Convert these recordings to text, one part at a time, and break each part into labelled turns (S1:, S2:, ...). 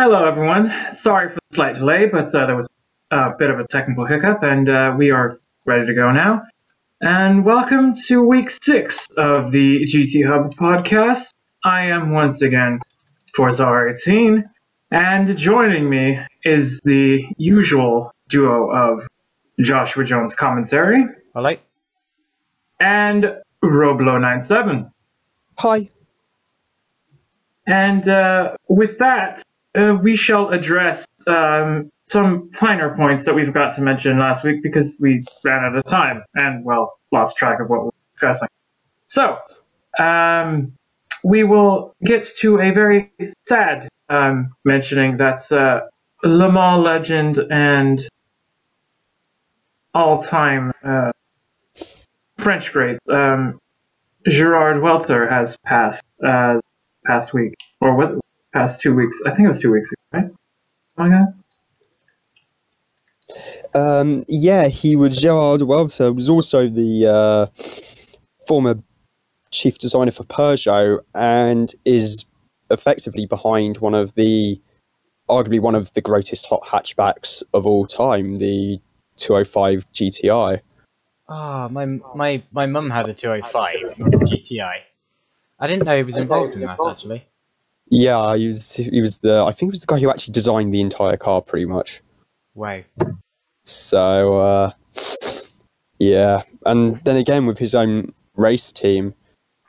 S1: Hello, everyone. Sorry for the slight delay, but there was a bit of a technical hiccup, and we are ready to go now. And welcome to week 6 of the GTHub podcast. I am once again Forza R18, and joining me is the usual duo of Joshua Jones commentary
S2: Hello.
S1: and Roblo97.
S3: Hi.
S1: And with that, we shall address some finer points that we forgot to mention last week because we ran out of time and, well, lost track of what we were discussing. So, we will get to a very sad mentioning that Le Mans legend and all-time French great Gerard Welter has passed past week, or what? Past 2 weeks. I think it was 2 weeks ago, right? Oh my God.
S3: Yeah, he was Gerard Welter, was also the former chief designer for Peugeot and is effectively behind arguably one of the greatest hot hatchbacks of all time, the 205 GTI.
S2: Ah, my mum had a 205 GTI. I didn't know he was involved in that actually.
S3: Yeah, he was I think he was the guy who actually designed the entire car pretty much.
S2: Wow.
S3: So yeah, and then again with his own race team,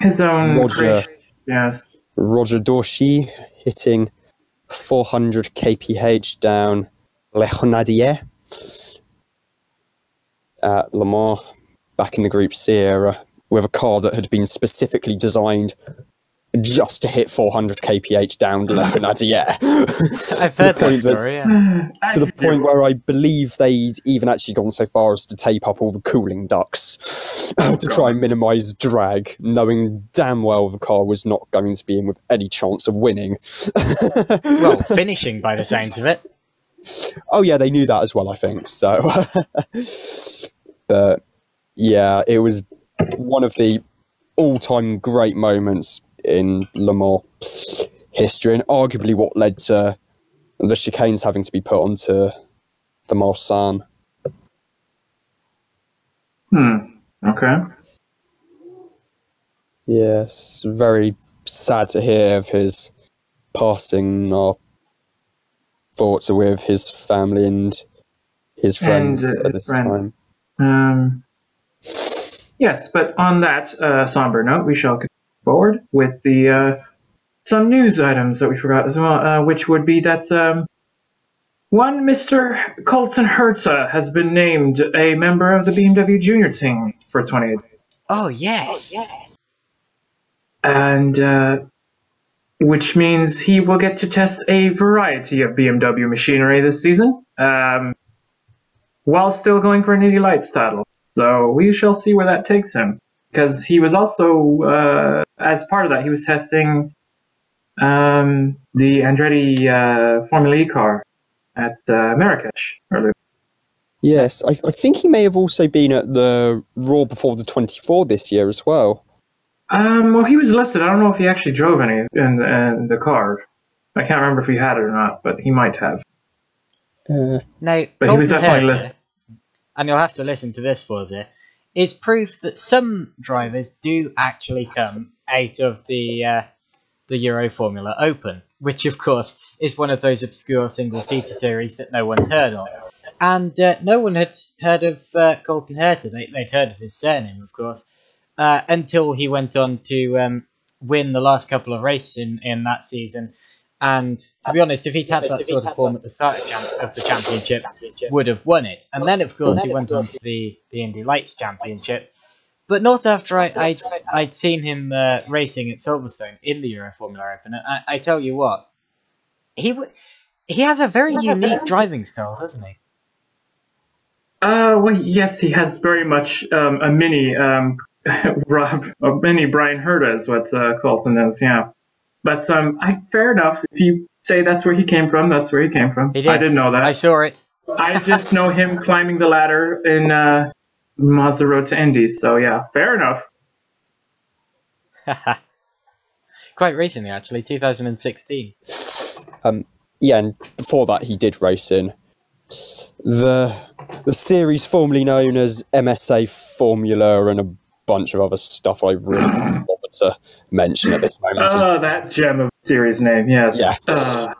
S1: His own
S3: Roger,
S1: yes.
S3: Roger Dorsey hitting 400 kph down Le Grenadier at Le Mans back in the Group C era with a car that had been specifically designed just to hit 400 kph down Le Grenadier.
S2: I've heard that story, yeah.
S3: To the point where I believe they'd even actually gone so far as to tape up all the cooling ducts to try and minimise drag, knowing damn well the car was not going to be in with any chance of winning.
S2: Well, finishing by the sounds of it.
S3: Oh yeah, they knew that as well, I think. So, but yeah, it was one of the all-time great moments in Le Mans history, and arguably what led to the chicanes having to be put onto the Marsan.
S1: Okay.
S3: Yes, very sad to hear of his passing. Our thoughts are with his family and his friends at this time.
S1: Yes, but on that somber note, we shall continue forward with the some news items that we forgot as well, which would be that one Mr. Colton Herta has been named a member of the BMW Junior team for 2018.
S2: Oh yes.
S1: And which means he will get to test a variety of BMW machinery this season, while still going for an Indy Lights title. So we shall see where that takes him. Because he was also, as part of that, he was testing the Andretti Formula E car at Marrakesh earlier.
S3: Yes, I think he may have also been at the Raw before the 24 this year as well.
S1: Well, he was listed. I don't know if he actually drove any in the car. I can't remember if he had it or not, but he might have.
S2: Now,
S1: But he was definitely listed.
S2: And you'll have to listen to this, Forza, is proof that some drivers do actually come out of the Euro Formula Open, which of course is one of those obscure single-seater series that no one's heard of. And no one had heard of Colton Herta. They'd heard of his surname, of course, until he went on to win the last couple of races in that season. And to be honest, if he'd had that sort of form at the start of the championship, would have won it. And then, of course, he went on to the Indy Lights Championship. But not after I'd seen him racing at Silverstone in the Euro Formula Open. And I tell you what, he has a very unique driving style, doesn't he?
S1: Well, yes, he has very much a mini Brian Herta is what Colton is, yeah. But fair enough. If you say that's where he came from, that's where he came from.
S2: He did.
S1: I didn't know that.
S2: I saw it.
S1: I just know him climbing the ladder in Mazda Road to Indy. So yeah, fair enough.
S2: Quite recently, actually, 2016.
S3: yeah, and before that he did race in the series formerly known as MSA Formula and a bunch of other stuff I really can't bother to mention at this moment.
S1: Oh, that gem of a series name, yes.
S3: Yeah.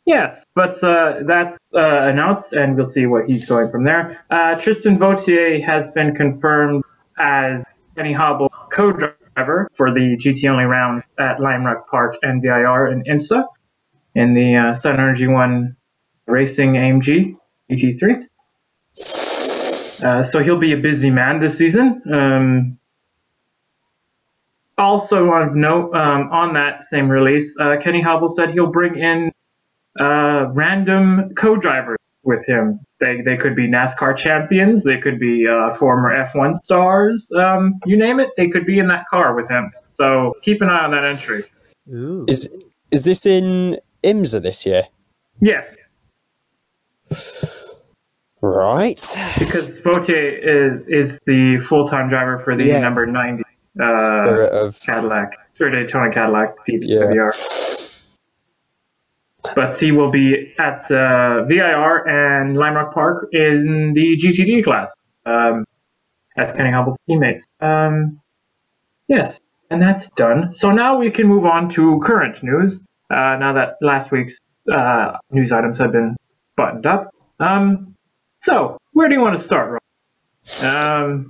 S1: Yes, but that's announced, and we'll see what he's going from there. Tristan Vautier has been confirmed as Kenny Hobble co-driver for the GT-only rounds at Lime Rock Park and VIR in IMSA in the Sun Energy One Racing AMG GT3. So he'll be a busy man this season. Also of note, on that same release, Kenny Hobble said he'll bring in random co-drivers with him. They could be NASCAR champions, they could be former F1 stars, you name it, they could be in that car with him. So keep an eye on that entry.
S2: Ooh.
S3: Is this in IMSA this year?
S1: Yes,
S3: Right.
S1: because Vautier is the full-time driver for the number 90
S3: Spirit of
S1: Cadillac, or Daytona Cadillac
S3: Yeah.
S1: VIR. But he will be at VIR and Lime Rock Park in the GTD class as Kenny Hobble's teammates. Yes, and that's done. So now we can move on to current news, now that last week's news items have been buttoned up. So, where do you want to start, Rob?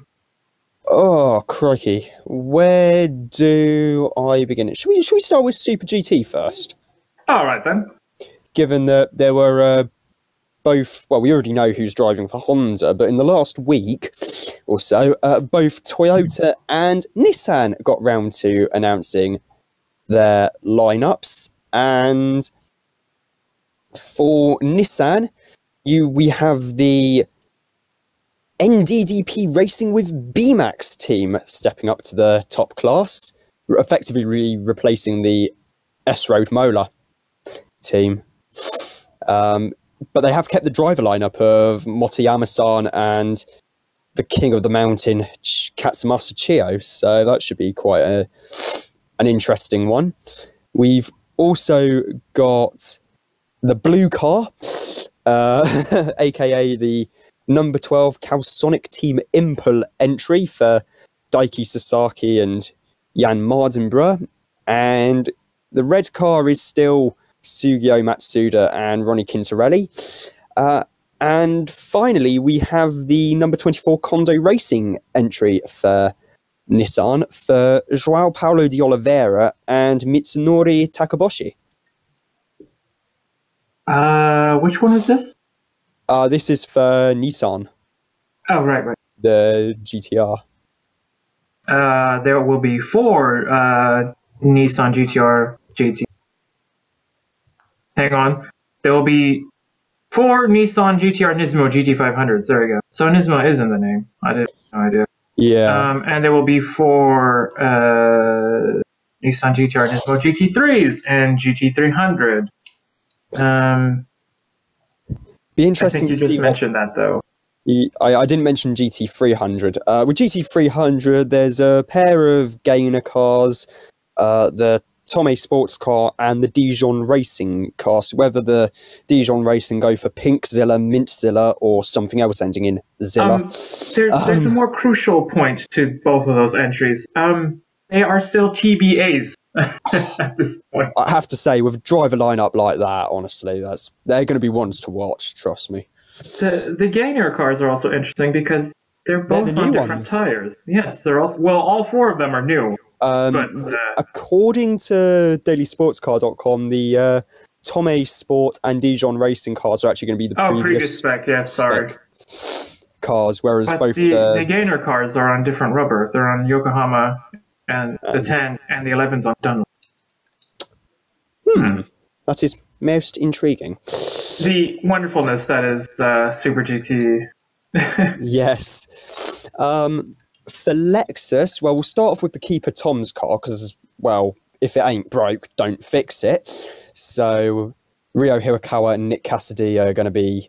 S3: Oh, crikey. Where do I begin? Should we start with Super GT first?
S1: All right, then.
S3: Given that there were both, well, we already know who's driving for Honda, but in the last week or so, both Toyota and Nissan got round to announcing their lineups. And for Nissan, we have the NDDP Racing with BMAX team stepping up to the top class, effectively replacing the S-Road Mola team. But they have kept the driver lineup of Motoyama-san and the King of the Mountain, Katsumasa Chiyo, so that should be quite an interesting one. We've also got the blue car, aka the number 12 Calsonic Team Impel entry for Daiki Sasaki and Jan Mardenborough, and the red car is still Sugio Matsuda and Ronnie Quintarelli. And finally, we have the number 24 Kondo Racing entry for Nissan for João Paulo de Oliveira and Mitsunori Takaboshi.
S1: Which one is this?
S3: This is for Nissan,
S1: Oh, right.
S3: the GTR.
S1: There will be 4 Nissan GTR GT. Hang on. There will be 4 Nissan GTR Nismo GT500s. There we go. So Nismo is in the name. I did no idea.
S3: Yeah.
S1: And there will be 4 Nissan GTR Nismo GT3s and GT300.
S3: Be
S1: I
S3: interesting
S1: think you
S3: to
S1: just
S3: see
S1: mentioned that, though.
S3: I didn't mention GT300. With GT300, there's a pair of Gainer cars, the Tomei sports car, and the Dijon Racing car. So whether the Dijon Racing go for Pink Zilla, Mint Zilla, or something else ending in Zilla.
S1: There's a more crucial point to both of those entries. They are still TBAs at this point.
S3: I have to say, with a driver lineup like that, honestly, they're going to be ones to watch, trust me.
S1: The Gainer cars are also interesting because they're both
S3: the
S1: on
S3: new
S1: different
S3: ones.
S1: tires. Yes, they're also, well, all 4 of them are new. But
S3: According to dailysportscar.com, the Tomei Sport and Dijon Racing cars are actually going to be the
S1: previous spec, yes, sorry.
S3: Cars, whereas
S1: But
S3: both
S1: the Gainer cars are on different rubber. They're on Yokohama, and the 10 and the 11's on Dunlop.
S3: That is most intriguing.
S1: The wonderfulness that is Super GT.
S3: Yes. For Lexus, well, we'll start off with the Keeper Tom's car, because, well, if it ain't broke, don't fix it. So Ryo Hirakawa and Nick Cassidy are going to be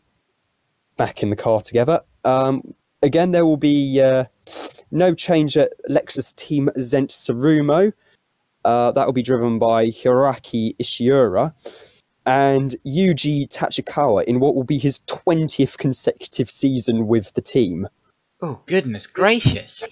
S3: back in the car together. Again, there will be no change at Lexus Team Zent Sarumo. That will be driven by Hiroaki Ishiura. and Yuji Tachikawa in what will be his 20th consecutive season with the team.
S2: Oh, goodness gracious.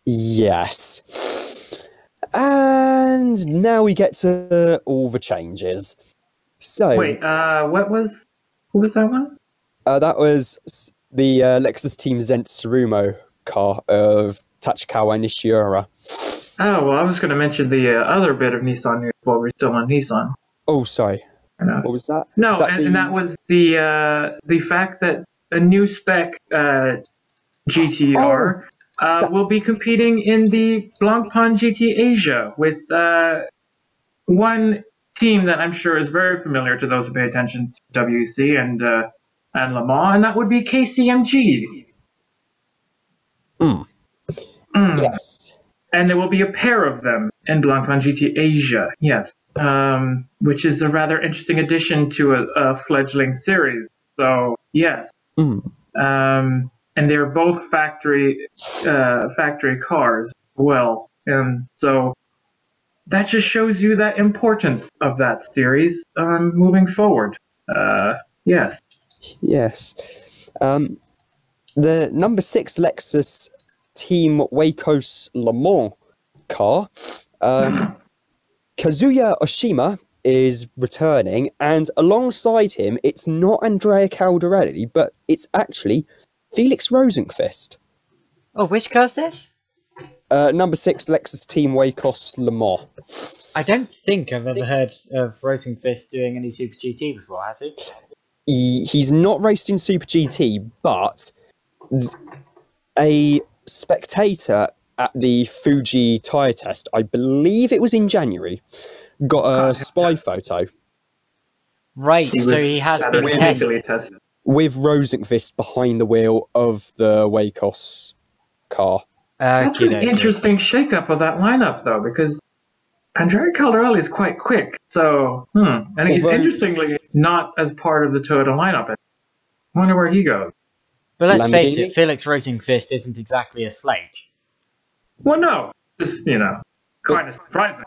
S3: Yes. And now we get to all the changes. So,
S1: Wait, who was that one?
S3: that was the Lexus Team Zent Tsurumo car of Tachikawa Nishiura.
S1: Oh, well, I was going to mention the other bit of Nissan news while we're still on Nissan.
S3: Oh, sorry. What was that?
S1: No,
S3: Is that
S1: and that was the fact that a new spec GTR will be competing in the Blancpain GT Asia with one team that I'm sure is very familiar to those who pay attention to WEC and Le Mans, and that would be KCMG.
S3: Yes.
S1: And there will be a pair of them in Blancpain GT Asia, yes, which is a rather interesting addition to a fledgling series. So, yes. And they're both factory cars. Well, so that just shows you the importance of that series moving forward. Yes.
S3: Yes. The number 6 Lexus Team Wacos Le Mans car, Kazuya Oshima is returning, and alongside him, it's not Andrea Caldarelli, but it's actually Felix Rosenqvist.
S2: Oh, which car's this?
S3: Number 6 Lexus Team Wacos Le Mans.
S2: I don't think I've ever heard of Rosenqvist doing any Super GT before, has he?
S3: He's not raced in Super GT, but a spectator at the Fuji tyre test, I believe it was in January, got a spy photo.
S2: Right, so he has been tested.
S3: With Rosenqvist behind the wheel of the Wacos car.
S1: That's an interesting shake-up of that lineup, though, because Andrea Caldarelli is quite quick, so, and he's interestingly not as part of the Toyota lineup. I wonder where he goes.
S2: But let's face it, Felix Rosenqvist isn't exactly a slage.
S1: Well, no, just, kind of surprising.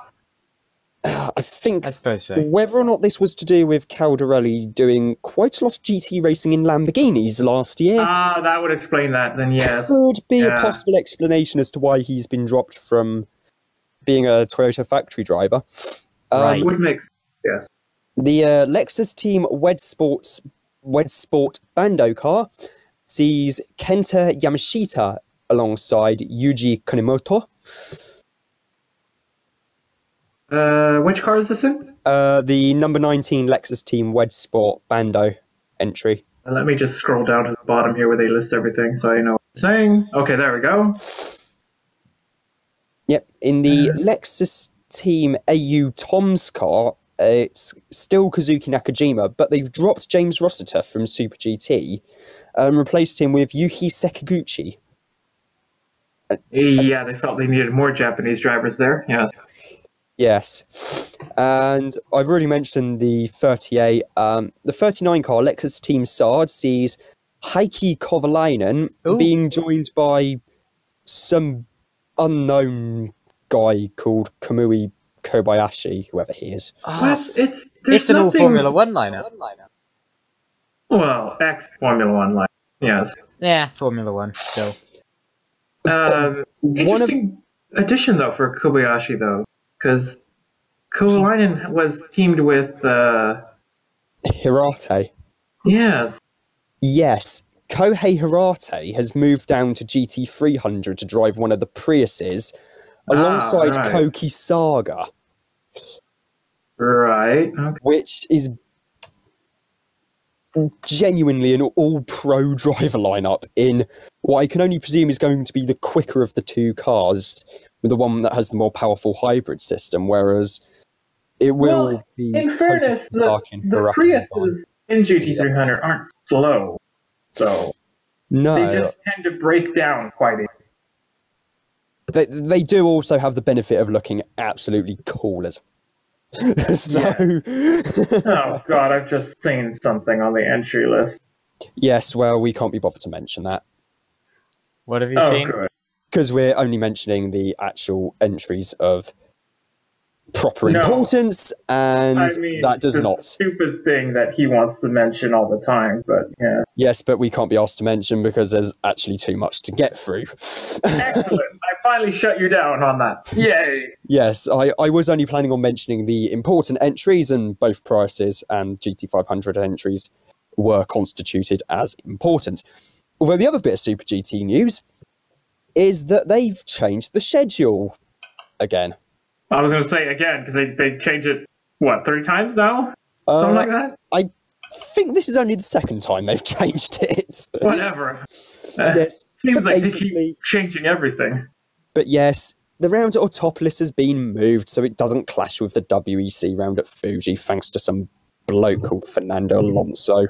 S3: I
S2: suppose so.
S3: Whether or not this was to do with Caldarelli doing quite a lot of GT racing in Lamborghinis last year.
S1: That would explain that, then yes.
S3: Could be a possible explanation as to why he's been dropped from being a Toyota factory driver.
S2: Right.
S1: Would make sense, yes.
S3: The Lexus Team Wed Sport Bando car sees Kenta Yamashita alongside Yuji Kanemoto.
S1: Which car is this in?
S3: The number 19 Lexus Team Wed Sport Bando entry.
S1: Let me just scroll down to the bottom here where they list everything so I know what I'm saying. Okay, there we go.
S3: Yep, in the Lexus Team AU Tom's car, it's still Kazuki Nakajima, but they've dropped James Rossiter from Super GT and replaced him with Yuki Sekiguchi.
S1: Yeah, they felt they needed more Japanese drivers there, yes.
S3: Yes, and I've already mentioned the 38. The 39 car, Lexus Team Sard, sees Heikki Kovalainen being joined by some unknown guy called Kamui Kobayashi, whoever he is.
S2: It's an all Formula 1 lineup.
S1: Well, ex-Formula 1 lineup, yes.
S2: Yeah, Formula 1, still.
S1: Interesting addition, though, for Kobayashi, though. Because Kovalainen was teamed with
S3: Hirate.
S1: Yes.
S3: Yes. Kohei Hirate has moved down to GT300 to drive one of the Priuses alongside Koki Saga.
S1: Right. Okay.
S3: Which is genuinely an all-pro driver lineup in what I can only presume is going to be the quicker of the two cars, with the one that has the more powerful hybrid system, whereas it will be...
S1: In fairness, the Priuses in GT300 aren't slow, so
S3: no.
S1: They just tend to break down quite easily.
S3: They do also have the benefit of looking absolutely cool as... so...
S1: Oh god, I've just seen something on the entry list.
S3: Yes, well, we can't be bothered to mention that.
S2: What have you seen?
S1: Good.
S3: Because we're only mentioning the actual entries of proper
S1: No.
S3: importance, and
S1: I mean,
S3: that does
S1: the
S3: not.
S1: stupid thing that he wants to mention all the time, but yeah.
S3: Yes, but we can't be asked to mention because there's actually too much to get through.
S1: Excellent. I finally shut you down on that. Yay.
S3: Yes, I was only planning on mentioning the important entries, and both prices and GT500 entries were constituted as important. Although the other bit of Super GT news is that they've changed the schedule again.
S1: I was going to say again, because they changed it, what, 3 times now? Something like that?
S3: I think this is only the second time they've changed it.
S1: Whatever.
S3: Yes,
S1: Seems
S3: but
S1: like they
S3: basically-
S1: keep changing everything.
S3: But yes, the round at Autopolis has been moved so it doesn't clash with the WEC round at Fuji, thanks to some bloke called Fernando Alonso.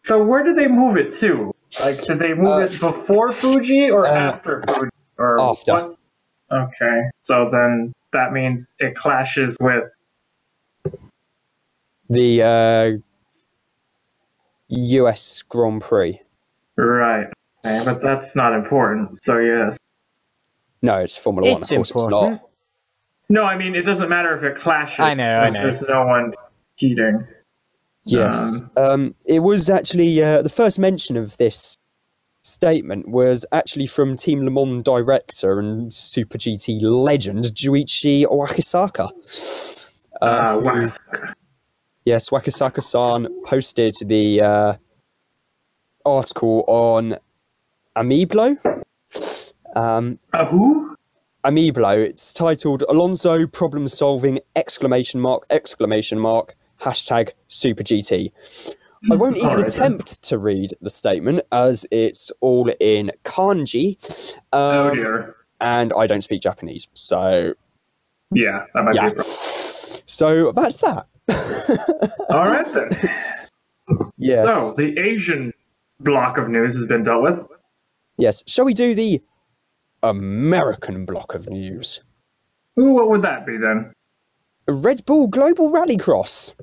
S1: So where did they move it to? Like, did they move it before Fuji or after Fuji? Or
S3: After.
S1: What? Okay, so then that means it clashes with...
S3: The US Grand Prix.
S1: Right. Okay, but that's not important, so yes.
S3: No, it's Formula One,
S2: It's
S3: of course
S2: important.
S3: it's not.
S1: No, I mean, it doesn't matter if it clashes.
S2: I know.
S1: There's no one heating.
S3: Yes. It was actually, the first mention of this statement was actually from Team Le Mans director and Super GT legend, Juichi Wakisaka.
S1: Wakisaka.
S3: Yes, Wakisaka-san posted the article on Amiblo.
S1: Who?
S3: Amiblo. It's titled "Alonso Problem Solving!" Hashtag Super GT. I won't even
S1: Alright,
S3: attempt to read the statement as it's all in kanji.
S1: Oh dear.
S3: And I don't speak Japanese, so
S1: Yeah, that might be a problem.
S3: So that's that.
S1: Alright then.
S3: Yes.
S1: So, the Asian block of news has been dealt with.
S3: Yes. Shall we do the American block of news?
S1: Ooh, what would that be then?
S3: Red Bull Global Rallycross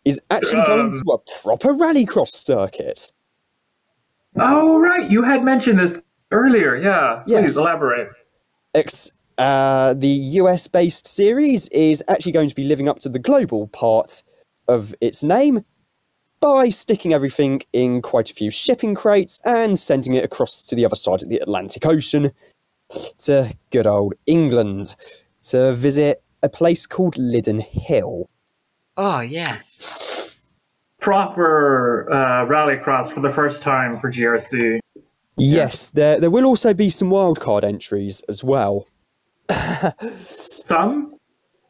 S3: is actually going to a proper rallycross circuit.
S1: Oh, right, you had mentioned this earlier, yeah.
S3: Yes.
S1: Please elaborate.
S3: The US-based series is actually going to be living up to the global part of its name by sticking everything in quite a few shipping crates and sending it across to the other side of the Atlantic Ocean to good old England to visit a place called Liddon Hill.
S2: Oh, yes.
S1: Proper rallycross for the first time for GRC.
S3: Yes, there will also be some wildcard entries as well.
S1: Some?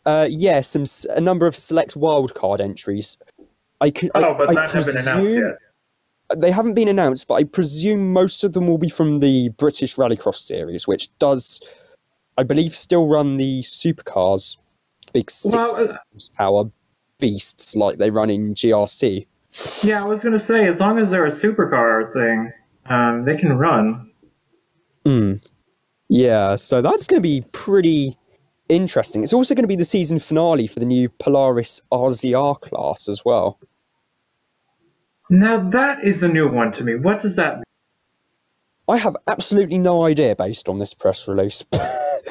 S3: Yeah, a number of select wildcard entries.
S1: But that hasn't been announced yet.
S3: They haven't been announced, but I presume most of them will be from the British Rallycross series, which does, I believe, still run the supercars, big 6 horsepower beasts like they run in GRC.
S1: Yeah, I was going to say, as long as they're a supercar thing, they can run.
S3: Yeah, so that's going to be pretty interesting. It's also going to be the season finale for the new Polaris RZR class as well.
S1: Now that is a new one to me. What does that mean?
S3: I have absolutely no idea based on this press release.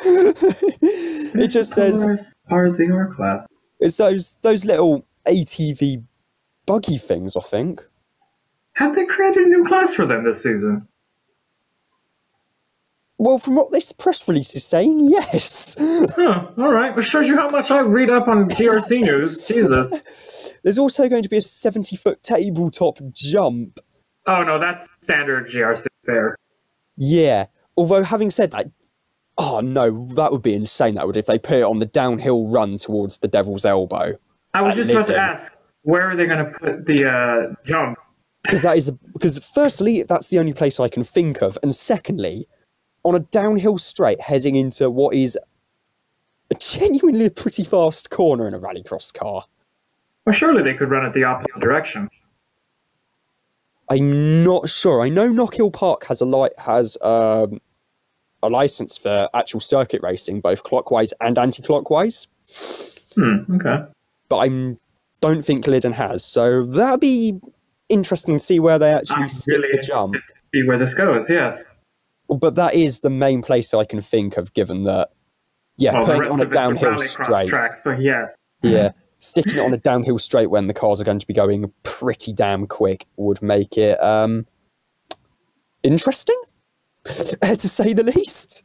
S3: It just says
S1: RZR class.
S3: it's those little ATV buggy things, I think.
S1: Have they created a new class for them this season?
S3: Well, from what this press release is saying, yes.
S1: Huh, alright. It shows you how much I read up on GRC news. Jesus.
S3: There's also going to be a 70-foot tabletop jump.
S1: Oh no, that's standard GRC fare.
S3: Yeah. Although, having said that, oh no, that would be insane, that would, if they put it on the downhill run towards the Devil's Elbow.
S1: I was
S3: at
S1: just about to
S3: Lytton.
S1: ask, where are they going to put the jump?
S3: Because firstly, that's the only place I can think of, and secondly, on a downhill straight heading into what is genuinely a pretty fast corner in a rallycross car.
S1: Well, surely they could run it the opposite direction.
S3: I'm not sure. I know Knockhill Park has a license for actual circuit racing, both clockwise and anti-clockwise.
S1: Okay.
S3: But I don't think Liddon has, so that'd be interesting to see where they actually stick the jump.
S1: See where this goes, yes.
S3: But that is the main place I can think of, given that,
S1: Well, the
S3: putting it
S1: rest
S3: on a
S1: of it's a
S3: downhill
S1: rallycross
S3: straight.
S1: track, so yes.
S3: Yeah, sticking it on a downhill straight when the cars are going to be going pretty damn quick would make it interesting, to say the least.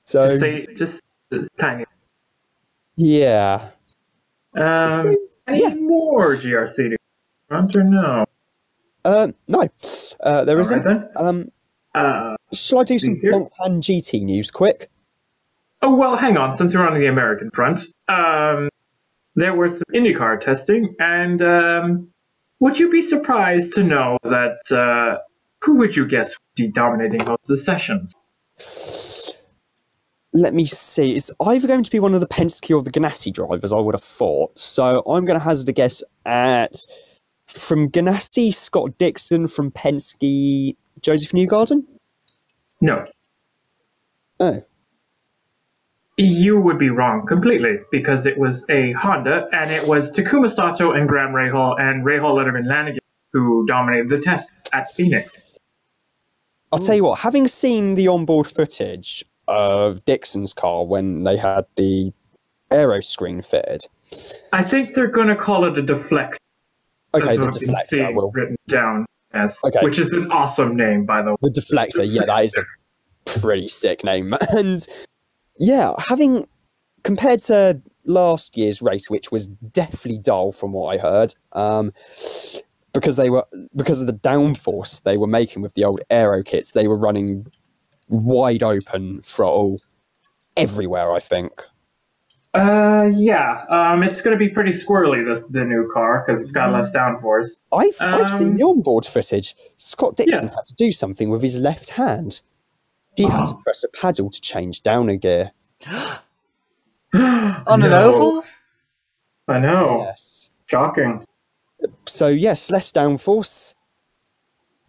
S3: So,
S1: Just it's tiny.
S3: yeah.
S1: Any more GRC news? Front or no?
S3: No, there
S1: All right
S3: isn't.
S1: then.
S3: Shall I do some
S1: here.
S3: Punk and GT news quick?
S1: Oh, well, hang on. Since we're on the American front, there was some IndyCar testing, and would you be surprised to know that who would you guess would be dominating most of the sessions?
S3: Let me see. It's either going to be one of the Penske or the Ganassi drivers, I would have thought. So I'm going to hazard a guess at, from Ganassi, Scott Dixon; from Penske, Joseph Newgarden?
S1: No.
S3: Oh.
S1: You would be wrong completely, because it was a Honda, and it was Takuma Sato and Graham Rahal and Rahal Letterman Lanigan who dominated the test at Phoenix.
S3: I'll tell you what, having seen the onboard footage of Dixon's car when they had the aero screen fitted,
S1: I think they're going to call it a deflect.
S3: okay,
S1: That's
S3: the
S1: what I've been
S3: deflector
S1: seeing
S3: will.
S1: written down as,
S3: Okay.
S1: which is an awesome name, by the way.
S3: The deflector, yeah, that is a pretty sick name. And yeah, having compared to last year's race, which was definitely dull from what I heard, because of the downforce they were making with the old aero kits, they were running wide open throttle everywhere, I think.
S1: It's going to be pretty squirrely, the new car, because it's got less downforce.
S3: I've seen the onboard footage. Scott Dixon had to do something with his left hand. He had to press a paddle to change down a gear.
S2: On an oval?
S1: I know.
S3: Yes.
S1: Shocking.
S3: So yes, less downforce.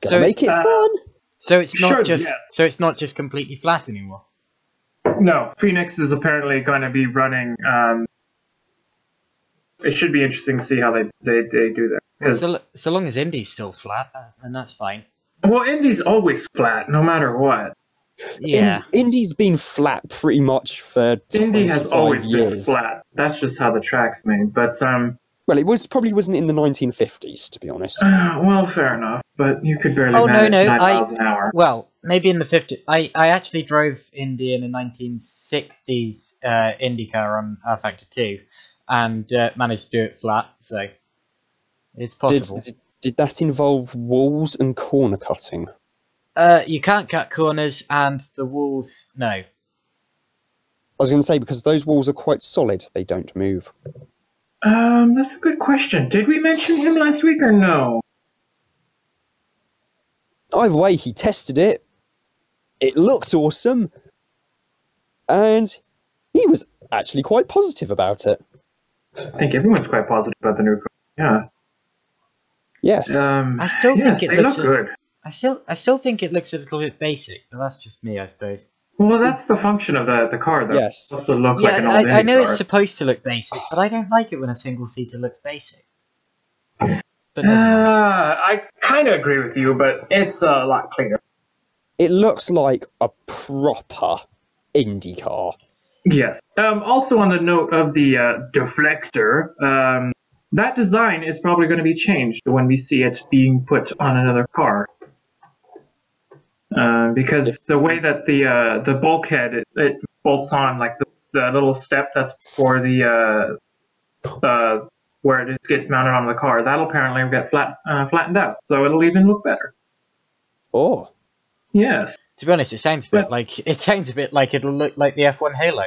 S3: Gonna
S2: So,
S3: make it fun.
S2: So it's not
S1: Sure,
S2: just
S1: yes.
S2: so it's not just completely flat anymore.
S1: No, Phoenix is apparently going to be running. It should be interesting to see how they do that.
S2: Well, so long as Indy's still flat, then that's fine.
S1: Well, Indy's always flat, no matter what.
S2: Yeah.
S3: Indy's been flat pretty much for 25
S1: Indy has always
S3: years.
S1: been flat. That's just how the track's made. But
S3: Well, it probably wasn't in the 1950s, to be honest.
S1: well, fair enough. But you could barely
S2: Oh,
S1: manage
S2: no,
S1: 9 miles an hour.
S2: Well, maybe in the 50s. I actually drove Indy in a 1960s Indy car on R-Factor 2 and managed to do it flat, so it's possible.
S3: Did that involve walls and corner cutting?
S2: You can't cut corners, and the walls... No.
S3: I was going to say, because those walls are quite solid, they don't move.
S1: That's a good question. Did we mention him last week or no?
S3: Either way, he tested it. It looked awesome. And he was actually quite positive about it.
S1: I think everyone's quite positive about the new car. Yeah.
S3: Yes.
S2: I still think it
S1: they
S2: looks
S1: look good.
S2: I still think it looks a little bit basic, but that's just me, I suppose.
S1: Well, that's the function of the car, though.
S3: Yes.
S1: It's supposed to look
S2: Yeah,
S1: like an old
S2: I know
S1: Indy
S2: it's
S1: car.
S2: supposed to look basic, but I don't like it when a single-seater looks basic. But never mind.
S1: I kind of agree with you, but it's a lot cleaner.
S3: It looks like a proper Indy car.
S1: Yes. Also, on the note of the deflector, that design is probably going to be changed when we see it being put on another car. Because the way that the bulkhead it bolts on, like the little step that's for the where it gets mounted on the car, that'll apparently get flattened out, so it'll even look better.
S3: Oh.
S2: To
S1: Yes.
S2: be honest, it sounds a bit like it'll look like the F1 Halo.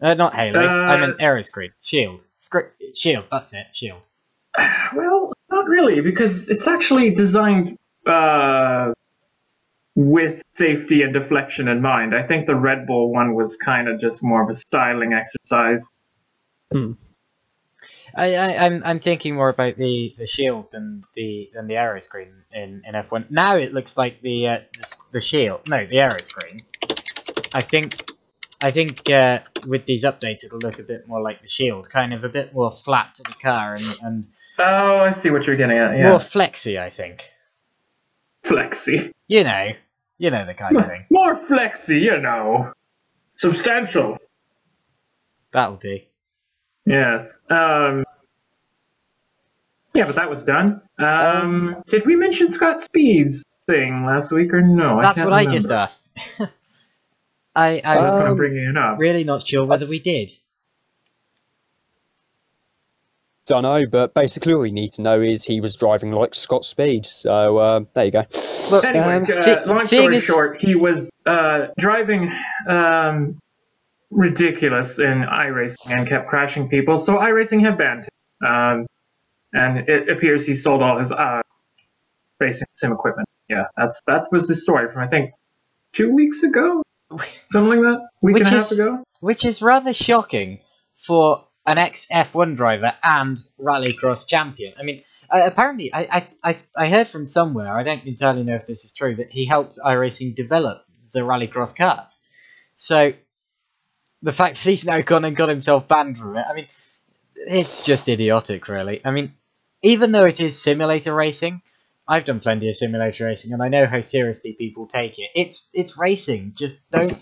S2: Not Halo. I meant Aeroscreen. Shield. Shield. That's it. Shield.
S1: Well, not really, because it's actually designed with safety and deflection in mind. I think the Red Bull one was kind of just more of a styling exercise.
S2: I'm thinking more about the Shield than the Aeroscreen in F1. Now it looks like the Shield. No, the Aeroscreen. I think with these updates it'll look a bit more like the Shield, kind of a bit more flat to the car and
S1: Oh, I see what you're getting at. Yeah.
S2: more flexy. I think.
S1: Flexy.
S2: You know. You know the kind of thing.
S1: More flexy, you know. Substantial.
S2: That'll do.
S1: Yes. Yeah, but that was done. Did we mention Scott Speed's thing last week or no?
S2: That's
S1: I can't
S2: what
S1: remember.
S2: I just asked.
S1: That's what I'm bringing it up.
S2: Really not sure whether we did.
S3: Don't know, but basically all we need to know is he was driving like Scott Speed. So there you go.
S2: Look,
S1: Anyway, long story short, he was driving ridiculous in iRacing and kept crashing people. So iRacing have banned him. And it appears he sold all his racing sim equipment. Yeah, that was the story from I think 2 weeks ago, something like that, week and a half ago.
S2: Which is rather shocking for an ex-F1 driver and rallycross champion. I mean, apparently, I heard from somewhere, I don't entirely know if this is true, that he helped iRacing develop the rallycross cars. So, the fact that he's now gone and got himself banned from it, I mean, it's just idiotic, really. I mean, even though it is simulator racing, I've done plenty of simulator racing, and I know how seriously people take it. It's racing. Just don't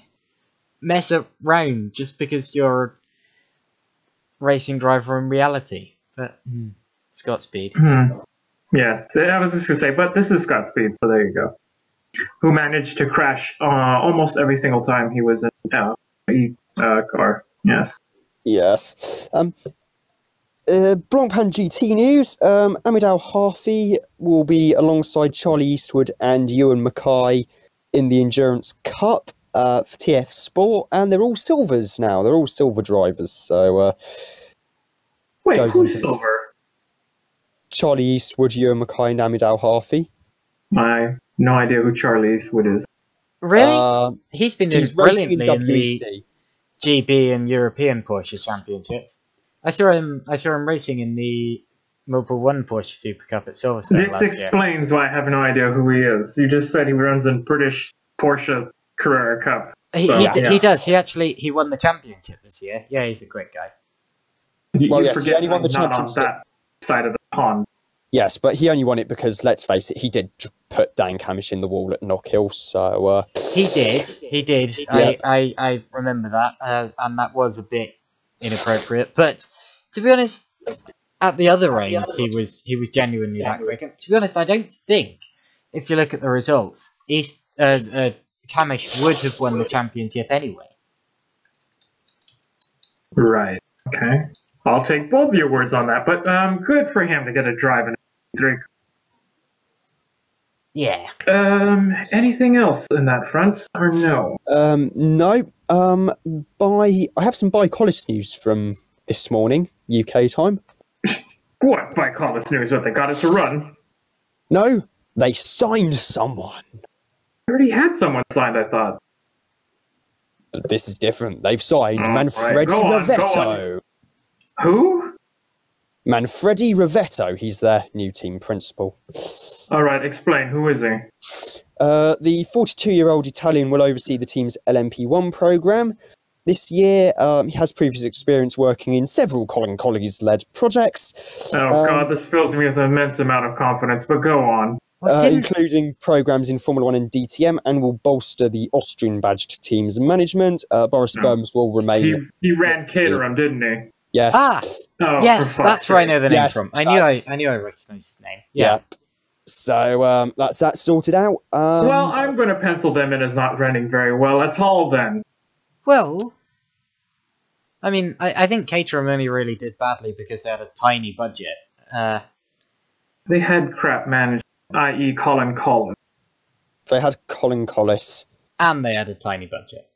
S2: mess around just because you're a racing driver in reality. But Scott Speed.
S1: Yes, I was just going to say, but this is Scott Speed, so there you go. Who managed to crash almost every single time he was in a car. Yes.
S3: Yes. Blancpain GT news. Amidal Harvey will be alongside Charlie Eastwood and Ewan Mackay in the Endurance Cup for TF Sport, and they're all silvers now. They're all silver drivers. So
S1: wait, who's silver?
S3: Charlie Eastwood, Ewan Mackay, and Amidal Harvey.
S1: I have no idea who Charlie Eastwood is.
S2: Really? He's been doing brilliantly in the
S3: WEC.
S2: GB and European Porsche Championships. I saw him racing in the Mobil 1 Porsche Super Cup at Silverstone last year.
S1: This explains why I have no idea who he is. You just said he runs in British Porsche Carrera Cup.
S2: He does. He won the championship this year. Yeah, he's a great guy.
S1: You forget he only won the championship on that side of the pond.
S3: Yes, but he only won it because, let's face it, he did put Dan Camish in the wall at Knockhill, so...
S2: He did. Yep. I remember that, and that was a bit inappropriate. But, to be honest, at the other range, he was genuinely that quick. And to be honest, I don't think, if you look at the results, Camish would have won the championship anyway. Right.
S1: Okay. I'll take both of your words on that, but good for him to get a drive in a
S2: Yeah.
S1: Anything else in that front, or no?
S3: No. I have some Collis news from this morning, UK time.
S1: What Collis news? What, they got us to run?
S3: No, they signed someone.
S1: I already had someone signed, I thought.
S3: But this is different. They've signed Manfredi Rivetto.
S1: Who?
S3: Manfredi Rivetto. He's their new team principal.
S1: All right, explain. Who is he?
S3: The 42-year-old Italian will oversee the team's LMP1 program. This year, he has previous experience working in several Colin Collins-led projects.
S1: Oh, God, this fills me with an immense amount of confidence, but go on.
S3: Including programs in Formula 1 and DTM, and will bolster the Austrian-badged team's management. Boris Burns will remain...
S1: He ran Caterham, didn't he?
S3: Yes.
S2: Yes, that's where I know the name from. I knew I recognised his name. Yeah.
S3: So that's that sorted out.
S1: Well, I'm going to pencil them in as not running very well at all then.
S2: Well, I mean, I think Caterham only really did badly because they had a tiny budget.
S1: They had crap managed, i.e. Colin Collins.
S3: They had Colin Collis.
S2: And they had a tiny budget.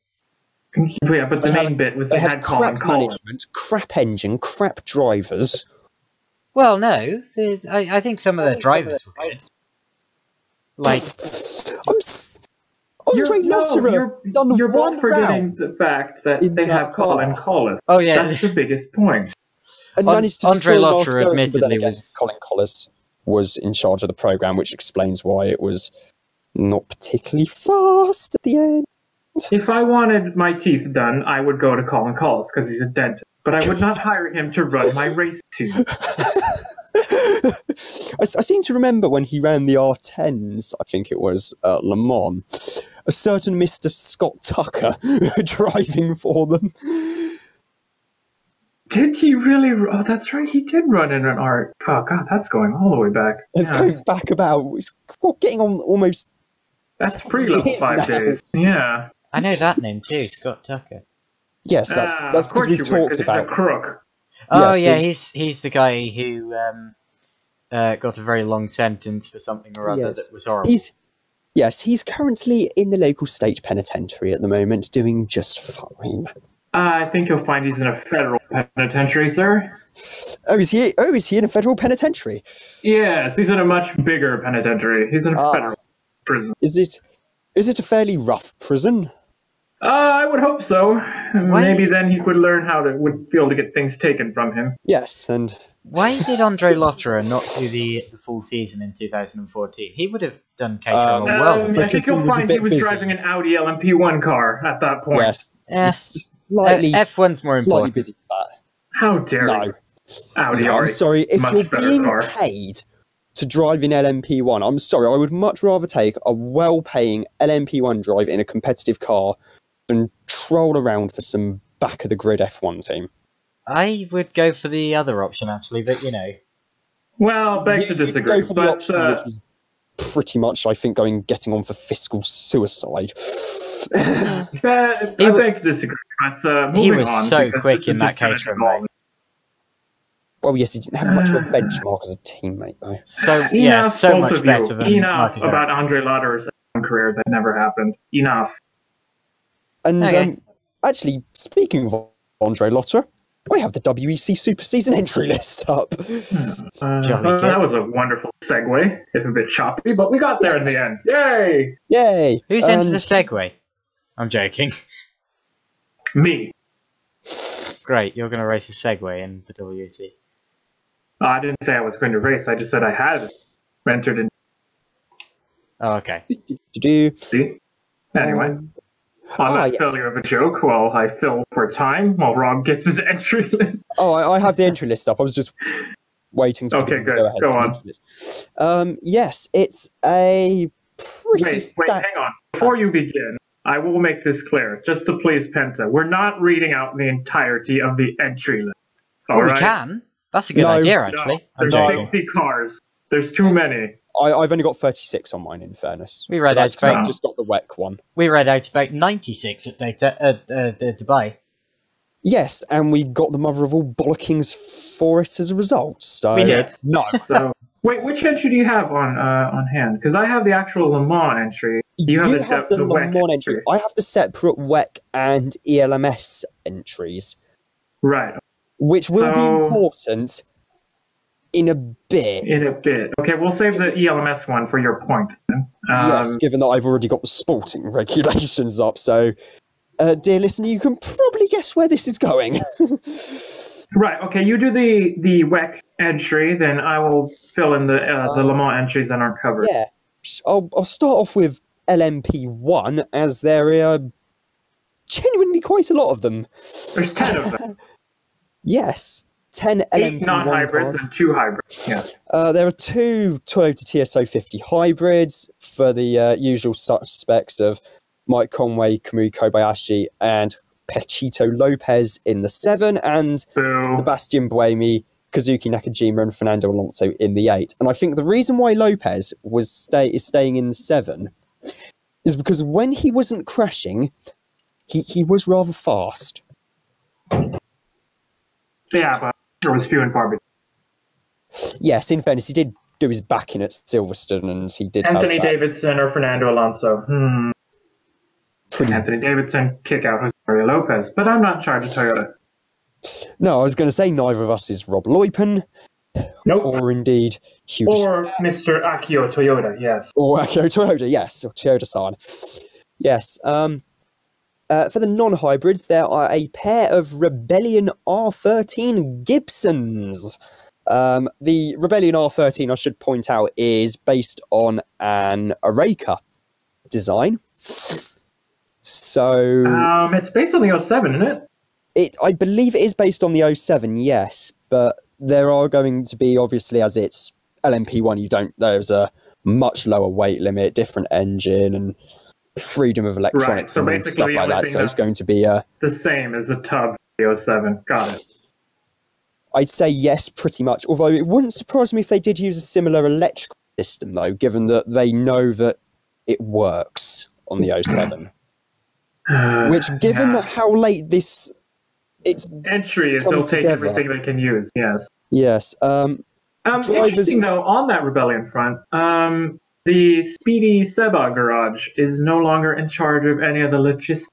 S1: Yeah, but the main bit was they had Colin Collins.
S3: Management, crap engine, crap drivers.
S2: Well, no. I think some of their drivers were good. Like...
S1: You're both forgetting the fact that they have Colin Collins.
S2: Oh, yeah.
S1: That's the biggest point.
S3: And
S2: Andre Lotterer admittedly
S3: Colin Collis was in charge of the programme, which explains why it was not particularly fast at the end.
S1: If I wanted my teeth done, I would go to Colin Collins because he's a dentist. But I would not hire him to run my race team.
S3: I seem to remember when he ran the R10s, I think it was, at Le Mans, a certain Mr. Scott Tucker driving for them.
S1: Did he really? Oh, that's right. He did run in an art. Oh God, that's going all the way back.
S3: It's going back about, getting on almost.
S1: That's pre-level 5 days. Yeah.
S2: I know that name too, Scott Tucker.
S3: Yes, that's because we've talked about.
S1: He's a crook.
S2: Oh
S3: Yes,
S2: yeah, he's the guy who got a very long sentence for something or other that was horrible.
S3: He's currently in the local state penitentiary at the moment, doing just fine.
S1: I think you'll find he's in a federal penitentiary, sir.
S3: Oh, is he? Oh, is he in a federal penitentiary?
S1: Yes, he's in a much bigger penitentiary. He's in a federal prison.
S3: Is it a fairly rough prison?
S1: I would hope so. Maybe then he could learn how to would feel to get things taken from him.
S3: Yes, and
S2: why did Andre Lotterer not do the full season in 2014? He would have done catering well.
S1: I think you'll find he was driving an Audi LMP1 car at that point.
S3: Yes, slightly.
S2: F1's more important.
S3: Slightly busy with that.
S1: How dare you? Audi.
S3: No, I'm sorry. If you're being paid to drive in LMP1, I'm sorry. I would much rather take a well-paying LMP1 drive in a competitive car than troll around for some back-of-the-grid F1 team.
S2: I would go for the other option, actually, but you know.
S1: Well, beg to disagree.
S3: You go for the option, which is pretty much, I think, getting on for fiscal suicide.
S1: I beg to disagree, but
S2: he was so quick in that catering, mate.
S3: Well, yes, he didn't have much of a benchmark as a teammate, though.
S2: So much better than
S1: Enough about Andre Lotterer's career that never happened. Enough.
S3: And actually, speaking of Andre Lotterer, I have the WEC Super Season entry list up.
S1: That was a wonderful segue, if a bit choppy, but we got there in the end. Yay!
S3: Yay!
S2: Who's entered the segue? I'm joking.
S1: Me.
S2: Great, you're going to race a Segway in the WEC.
S1: I didn't say I was going to race, I just said I had entered in.
S2: Oh, okay.
S1: See? Anyway. On that failure of a joke, while I fill for time, while Rob gets his entry list.
S3: Oh, I have the entry list up. I was just waiting to
S1: okay, good.
S3: Go ahead.
S1: Go on.
S3: Yes, it's a pretty...
S1: Wait, hang on. Before you begin, I will make this clear, just to please Penta. We're not reading out the entirety of the entry list.
S2: We can. That's a good idea, actually.
S1: No, there's 60 cars. There's too many.
S3: I've only got 36 on mine, in fairness.
S2: We read out
S3: I've just got the WEC one.
S2: We read out about 96 at Dubai.
S3: Yes, and we got the mother of all bollockings for it as a result. So
S1: we did.
S3: No.
S1: So wait, which entry do you have on hand? Because I have the actual Le Mans entry. You have the
S3: Le Mans entry. I have the separate WEC and ELMS entries.
S1: Right.
S3: Which will be important in a bit. Okay, we'll save the ELMS one for your point then. Yes, given that I've already got the sporting regulations up, so dear listener, you can probably guess where this is going.
S1: Right, okay, you do the WEC entry, then I will fill in the Le Mans entries that aren't covered.
S3: Yeah, I'll start off with LMP1, as there are genuinely quite a lot of them.
S1: There's 10 of them.
S3: Yes. 10
S1: 8
S3: LMP1
S1: non-hybrids
S3: cars.
S1: and 2 hybrids. Yeah.
S3: There are 2 Toyota TS050 hybrids for the usual suspects of Mike Conway, Kamui Kobayashi, and Pechito Lopez in the 7, and Sebastian Buemi, Kazuki Nakajima, and Fernando Alonso in the 8. And I think the reason why Lopez is staying in the 7 is because when he wasn't crashing, he was rather fast.
S1: Yeah, but there was few and far between.
S3: Yes, in fairness, he did do his backing at Silverstone, and he did
S1: Anthony
S3: have that.
S1: Davidson or Fernando Alonso. Anthony Davidson, kick out Jose Lopez, but I'm not in charge of Toyota.
S3: No, I was going to say neither of us is Rob Loipen.
S1: Nope.
S3: Or indeed Hugh.
S1: Or Mr. Akio Toyota, yes.
S3: Or Akio Toyota, yes. Or Toyota-san. Yes. For the non-hybrids, there are a pair of Rebellion R13 Gibsons. The Rebellion R13, I should point out, is based on an Areca design. So...
S1: it's based on the 07, isn't it?
S3: I believe it is based on the 07, yes. but there are going to be, obviously, as it's LMP1, there's a much lower weight limit, different engine, and freedom of electronics
S1: so
S3: and stuff like that. So it's going to be
S1: the same as a Tub 07. Got it.
S3: I'd say yes, pretty much. Although it wouldn't surprise me if they did use a similar electrical system, though, given that they know that it works on the 07. Which, given that how late its
S1: entry is, they'll take everything they can use. Yes.
S3: Yes.
S1: Interesting though, on that Rebellion front, the Speedy Seba garage is no longer in charge of any of the logistics.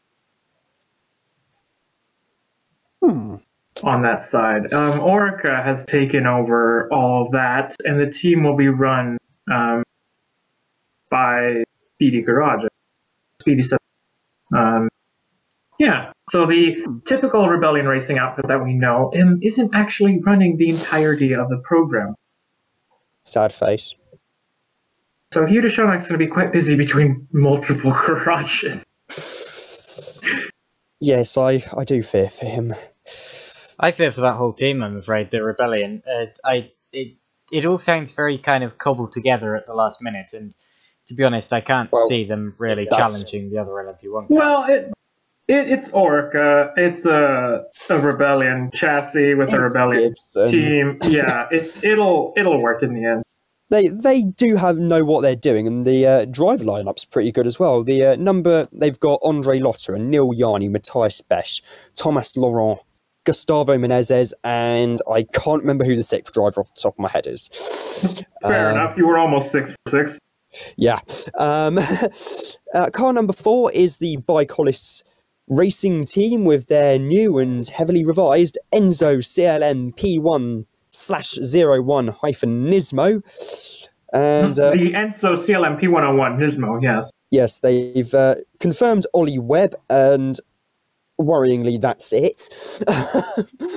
S1: On that side, Orica has taken over all of that, and the team will be run by Speedy Garage, Speedy Seba. Yeah, so the typical Rebellion racing outfit that we know isn't actually running the entirety of the program.
S3: Sad face.
S1: So Hugh Deshonek's going to be quite busy between multiple garages.
S3: Yes, I do fear for him.
S2: I fear for that whole team, I'm afraid, the Rebellion. It all sounds very kind of cobbled together at the last minute, and to be honest, I can't see them really challenging the other LMP1 cars.
S1: Well, it's Orica. It's a Rebellion chassis with a Rebellion
S3: Gibson
S1: team. Yeah, it'll work in the end.
S3: They do know what they're doing, and the driver lineup's pretty good as well. They've got Andre Lotter and Neil Yarni, Matthias Besch, Thomas Laurent, Gustavo Menezes, and I can't remember who the sixth driver off the top of my head is.
S1: Fair enough. You were almost 6 for 6.
S3: Yeah. Car number 4 is the Bicolis Racing team with their new and heavily revised Enzo CLM P1/01-Nismo. And
S1: the Enzo CLM P101 Nismo, yes.
S3: Yes, they've confirmed Ollie Webb, and worryingly, that's it.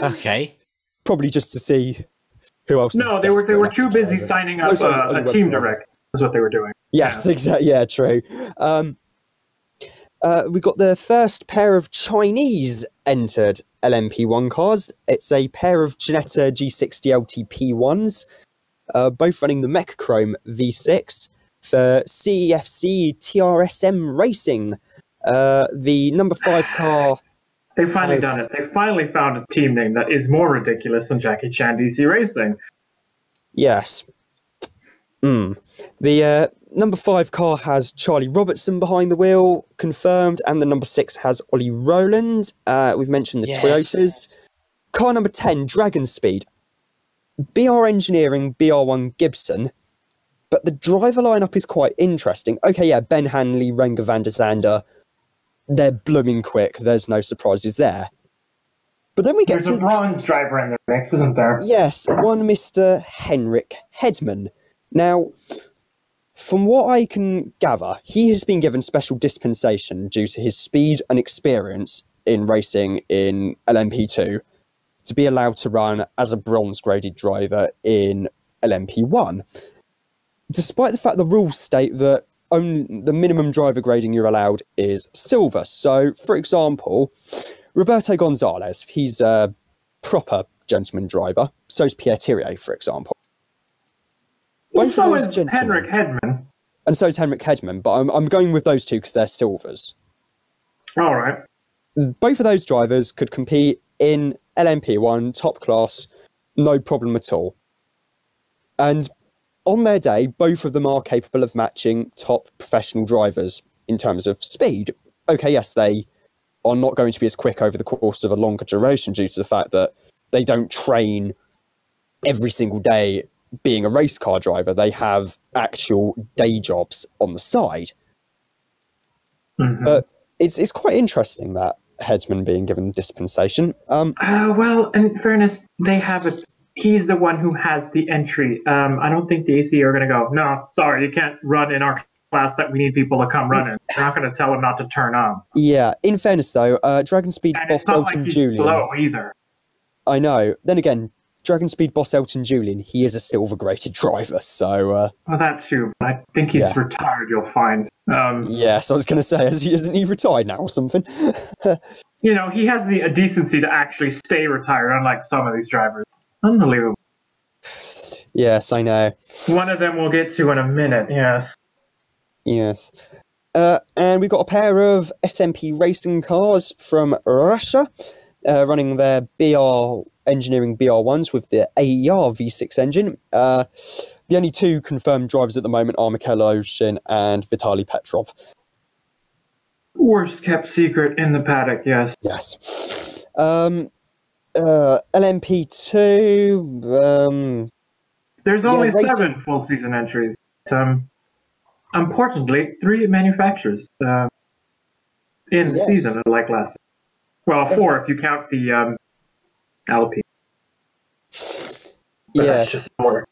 S2: Okay.
S3: Probably just to see who else.
S1: No, they were too busy signing up a team direct. That's what they were doing.
S3: Yes, exactly. Yeah, true. We got the first pair of Chinese entered LMP1 cars. It's a pair of Ginetta G60 LTP1s, both running the Mechachrome V6 for CEFC TRSM Racing. The number 5 car.
S1: They finally done it. They finally found a team name that is more ridiculous than Jackie Chan DC Racing.
S3: Yes. The number 5 car has Charlie Robertson behind the wheel, confirmed, and the number 6 has Ollie Rowland. We've mentioned the Toyotas. Car number 10, Dragon Speed. BR Engineering, BR1 Gibson. But the driver lineup is quite interesting. Okay, yeah, Ben Hanley, Renger van der Zande. They're blooming quick. There's no surprises there. But then we get
S1: There's a bronze driver in the mix, isn't there?
S3: Yes, one Mr. Henrik Hedman. Now, from what I can gather, he has been given special dispensation due to his speed and experience in racing in LMP2 to be allowed to run as a bronze-graded driver in LMP1. Despite the fact the rules state that only the minimum driver grading you're allowed is silver. So, for example, Roberto Gonzalez, he's a proper gentleman driver. So is Pierre Thirier, for example.
S1: Both of those Henrik Hedman.
S3: And so is Henrik Hedman, but I'm going with those two because they're silvers.
S1: All right.
S3: Both of those drivers could compete in LMP1, top class, no problem at all. And on their day, both of them are capable of matching top professional drivers in terms of speed. Okay, yes, they are not going to be as quick over the course of a longer duration due to the fact that they don't train every single day being a race car driver. They have actual day jobs on the side. But it's quite interesting that Hedman being given dispensation.
S1: Well, in fairness, they have a... He's the one who has the entry. I don't think the AC are going to go, no, sorry, you can't run in our class that we need people to come run in. They're not going to tell him not to turn on.
S3: Yeah, in fairness, though, Dragon Speed
S1: and
S3: boss Elton Julian...
S1: slow either.
S3: I know. Then again, Dragon Speed boss Elton Julian, he is a silver-graded driver, so...
S1: Well, that too. I think he's retired, you'll find.
S3: Yes, I was going to say, isn't he retired now or something?
S1: You know, he has the decency to actually stay retired, unlike some of these drivers. Unbelievable.
S3: Yes, I know.
S1: One of them we'll get to in a minute, yes.
S3: Yes. And we've got a pair of SMP racing cars from Russia, running their BR Engineering BR1s with the AER V6 engine. The only two confirmed drivers at the moment are Mikhail Oshin and Vitaly Petrov.
S1: Worst kept secret in the paddock, yes.
S3: Yes. LMP2.
S1: There's only
S3: racing.
S1: 7 full season entries. Importantly, 3 manufacturers in the season, like last. Well, 4 if you count the LP. But that's just an order.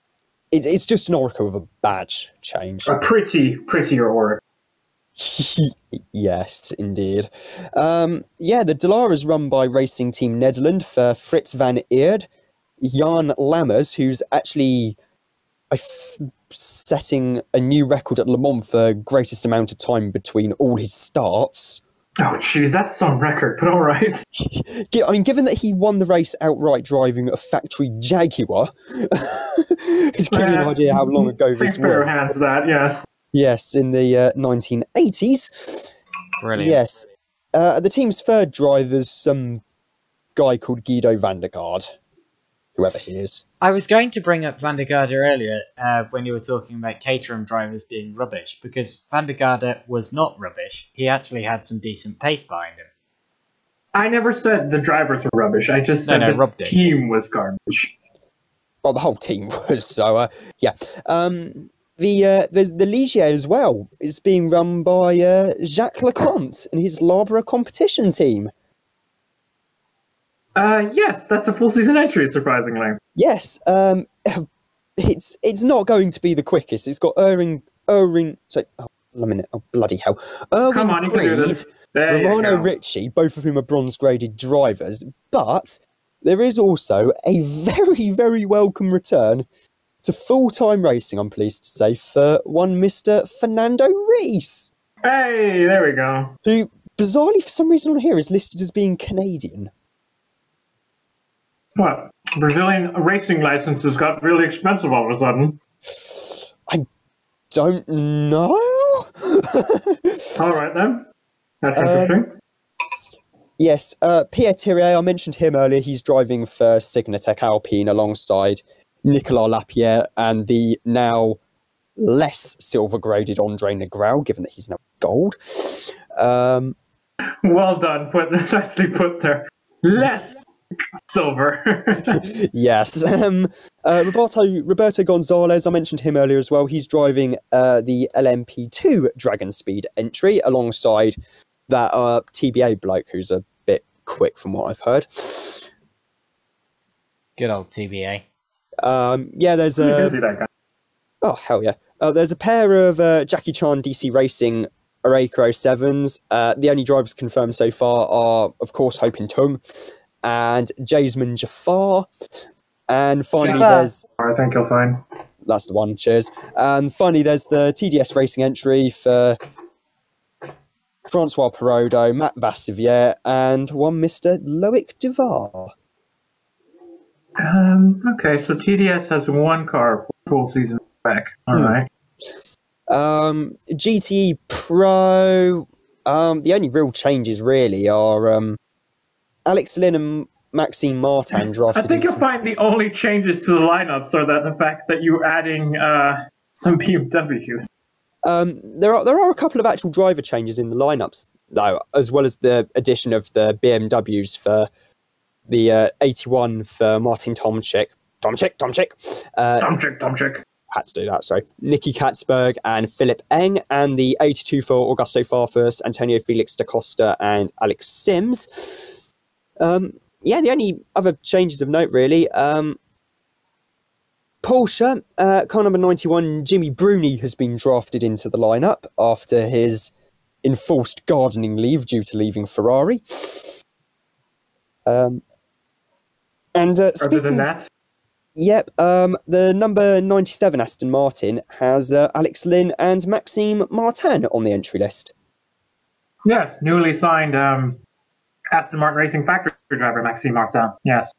S3: It's just an Oracle with a badge change.
S1: A prettier order.
S3: Yes, indeed. The Dallara is run by Racing Team Nederland for Frits van Eerd, Jan Lammers, who's actually setting a new record at Le Mans for greatest amount of time between all his starts.
S1: Oh, jeez, that's some record, but all right.
S3: I mean, given that he won the race outright driving a factory Jaguar, it gives you an idea how long ago this was.
S1: Hands that, yes.
S3: Yes, in the 1980s.
S2: Brilliant.
S3: Yes. The team's third driver's some guy called Guido van der Gaard, whoever he is.
S2: I was going to bring up Van der Garde earlier when you were talking about Caterham drivers being rubbish, because Van der Garde was not rubbish. He actually had some decent pace behind him.
S1: I never said the drivers were rubbish. I just said the team was garbage.
S3: Well, the whole team was, so, yeah. There's the Ligier as well. It's being run by Jacques Leconte and his Labra competition team.
S1: Yes, that's a full season entry, surprisingly.
S3: Yes, it's not going to be the quickest. It's got Erwin. Sorry, oh, a minute. Oh, bloody hell! Erwin Creed, Romano Ricci, both of whom are bronze-graded drivers. But there is also a very, very welcome return to full-time racing, I'm pleased to say, for one Mr. Fernando Reis.
S1: Hey, there we go.
S3: Who, bizarrely, for some reason on here, is listed as being Canadian.
S1: What? Brazilian racing licenses got really expensive all of a sudden.
S3: I don't know.
S1: All right, then. That's interesting.
S3: Yes, Pierre Thirier, I mentioned him earlier. He's driving for Signatech Alpine alongside Nicolas Lapierre and the now less silver-graded Andre Negrão, given that he's now gold.
S1: Well done. Nicely put there. Less silver.
S3: Yes. Roberto Gonzalez, I mentioned him earlier as well. He's driving the LMP2 Dragon Speed entry alongside that TBA bloke who's a bit quick from what I've heard.
S2: Good old TBA.
S3: There's a... Oh, hell yeah. There's a pair of Jackie Chan DC Racing Areca 07s. The only drivers confirmed so far are, of course, Hopin Tung and Jasmine Jafar. And finally, there's...
S1: I think you'll find.
S3: That's the one, cheers. And finally, there's the TDS Racing entry for Francois Perrodo, Matt Vastivier, and one Mr. Loic Duvar.
S1: Okay, so TDS has one car for full season back. All right.
S3: GTE Pro, the only real changes really are Alex Lynn and Maxime Martin drafted.
S1: I think you'll find the only changes to the lineups are that the fact that you're adding some BMWs.
S3: There are a couple of actual driver changes in the lineups though, as well as the addition of the BMWs for the 81 for Martin Tomczyk. Had to do that, sorry. Nicky Katzberg and Philip Eng, and the 82 for Augusto Farfus, Antonio Felix da Costa, and Alex Sims. The only other changes of note, really. Porsche, car number 91, Jimmy Bruni, has been drafted into the lineup after his enforced gardening leave due to leaving Ferrari.
S1: Other than that?
S3: Yep, the number 97 Aston Martin has Alex Lynn and Maxime Martin on the entry list.
S1: Yes, newly signed Aston Martin Racing factory driver Maxime Martin, yes.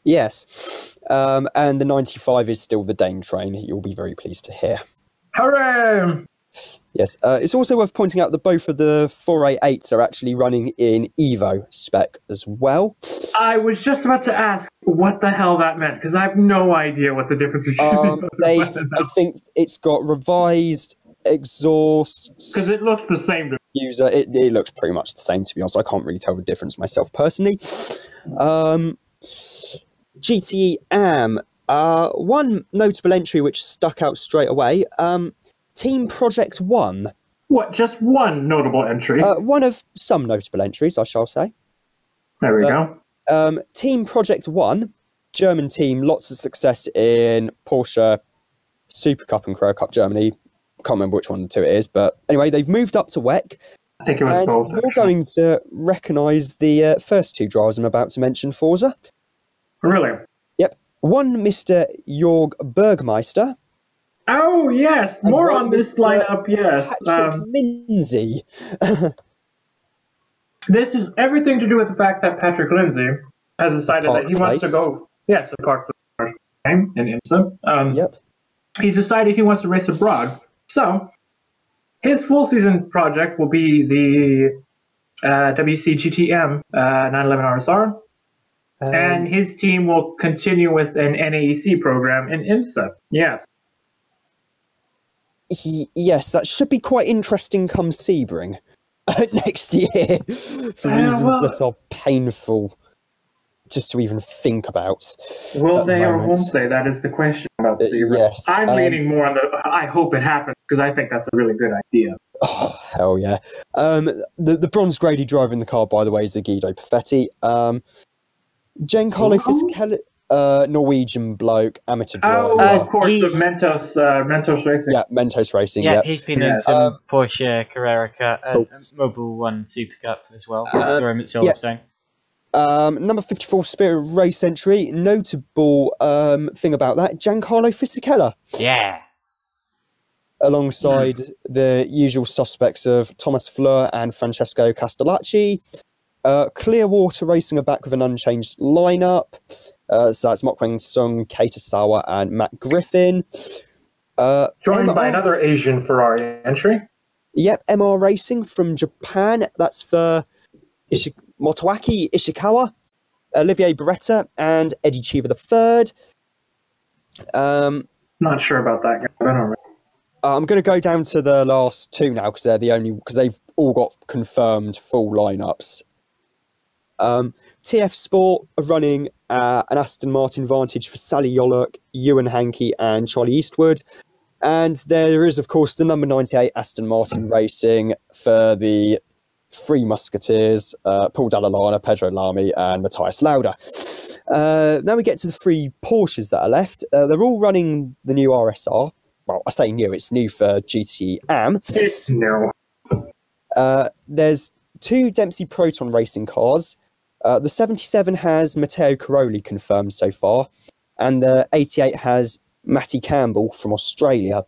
S3: Yes. And the 95 is still the Dane train, you'll be very pleased to hear.
S1: Hooray!
S3: Yes. It's also worth pointing out that both of the 488s are actually running in Evo spec as well.
S1: I was just about to ask what the hell that meant, because I have no idea what the difference between
S3: I think it's got revised exhaust.
S1: Because it looks the same to me.
S3: User, it looks pretty much the same, to be honest. I can't really tell the difference myself personally. GTE AM, one notable entry which stuck out straight away. Team Project One.
S1: What, just one notable entry?
S3: One of some notable entries, I shall say.
S1: There we go.
S3: Team Project One, German team, lots of success in Porsche Super Cup and Crow Cup Germany. Can't remember which one of the two it is, but anyway, they've moved up to WEC.
S1: I think it was both.
S3: You're going to recognise the first two drivers I'm about to mention, Forza.
S1: Really?
S3: Yep. One, Mr. Jorg Bergmeister.
S1: Oh, yes. More on this lineup, yes.
S3: Patrick Lindsay.
S1: This is everything to do with the fact that Patrick Lindsay has decided that he wants to go... Yes, the Park game in IMSA.
S3: Yep.
S1: He's decided he wants to race abroad. So, his full season project will be the WC GTM 911 RSR, and his team will continue with an NAEC program in IMSA. Yes.
S3: Yes, that should be quite interesting come Sebring next year, for reasons that are painful just to even think about.
S1: Will they or won't they? That is the question about Sebring.
S3: Yes.
S1: I'm leaning more on the I hope it happens, because I think that's a really good idea.
S3: Oh, hell yeah. The bronze Grady driver in the car, by the way, is the Guido Perfetti. Giancarlo Fisichella, Norwegian bloke, amateur driver.
S1: Oh, of course, of Mentos Racing.
S3: Yeah, Mentos Racing.
S2: Yeah,
S3: yep.
S2: he's been in some Porsche Carrera Cup and Mobile One Super Cup as well. Saw him at Silverstone.
S3: Yeah. Number 54 Spirit Race entry. Notable thing about that, Giancarlo Fisichella.
S2: Yeah.
S3: Alongside the usual suspects of Thomas Fleur and Francesco Castellacci. Clearwater Racing are back with an unchanged lineup. So that's Mokwen Sung, Keita Sawa, and Matt Griffin.
S1: Joined by another Asian Ferrari entry.
S3: Yep, MR Racing from Japan. That's for Motoaki Ishikawa, Olivier Beretta, and Eddie Cheever III.
S1: Not sure about that guy, but I don't know.
S3: I'm going to go down to the last two now because they're the only, because they've all got confirmed full lineups. TF Sport are running an Aston Martin Vantage for Sally Yolok, Ewan Hankey, and Charlie Eastwood. And there is, of course, the number 98 Aston Martin Racing for the Three Musketeers, Paul Dallalana, Pedro Lamy, and Matthias Lauda. Now we get to the three Porsches that are left. They're all running the new RSR. Well, I say new, it's new for GT AM.
S1: It's new.
S3: There's two Dempsey Proton racing cars. The 77 has Matteo Caroli confirmed so far, and the 88 has Matty Campbell from Australia.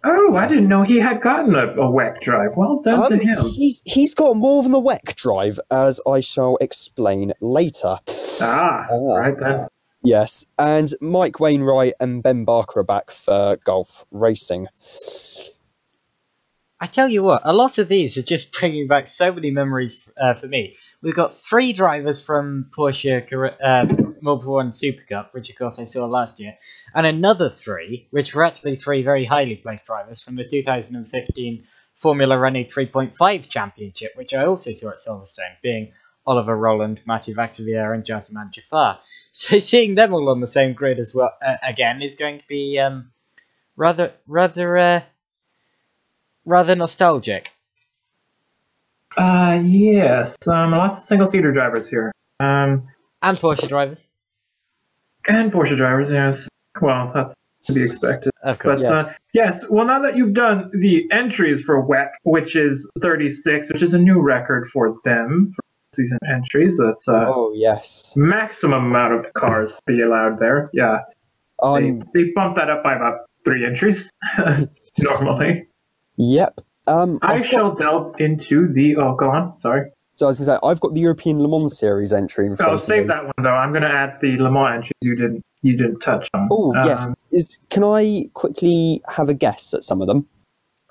S1: Oh, I didn't know he had gotten a WEC drive. Well done to him.
S3: He's got more than a WEC drive, as I shall explain later.
S1: Right then.
S3: Yes, and Mike Wainwright and Ben Barker are back for Gulf Racing.
S2: I tell you what, a lot of these are just bringing back so many memories for me. We've got three drivers from Porsche Mobile One Super Cup, which of course I saw last year, and another three, which were actually three very highly placed drivers from the 2015 Formula Renault 3.5 Championship, which I also saw at Silverstone, being Oliver Rowland, Mathieu Vaxivière, and Jazeman Jafar. So seeing them all on the same grid as well, again, is going to be rather nostalgic.
S1: Yes. Lots of single-seater drivers here.
S2: And Porsche drivers.
S1: And Porsche drivers, yes. Well, that's to be expected.
S2: Of course.
S1: But, yes. Well, now that you've done the entries for WEC, which is 36, which is a new record for them, for season entries, that's
S3: yes,
S1: maximum amount of cars to be allowed there. Yeah. They bumped that up by about 3 entries, normally.
S3: Yep.
S1: I shall delve into the... Oh, go on. Sorry.
S3: So I was going to say, I've got the European Le Mans Series entry in front
S1: I'll
S3: of
S1: save
S3: me.
S1: that one though. I'm going to add the Le Mans entries you didn't touch on.
S3: Oh, yes. Can I quickly have a guess at some of them?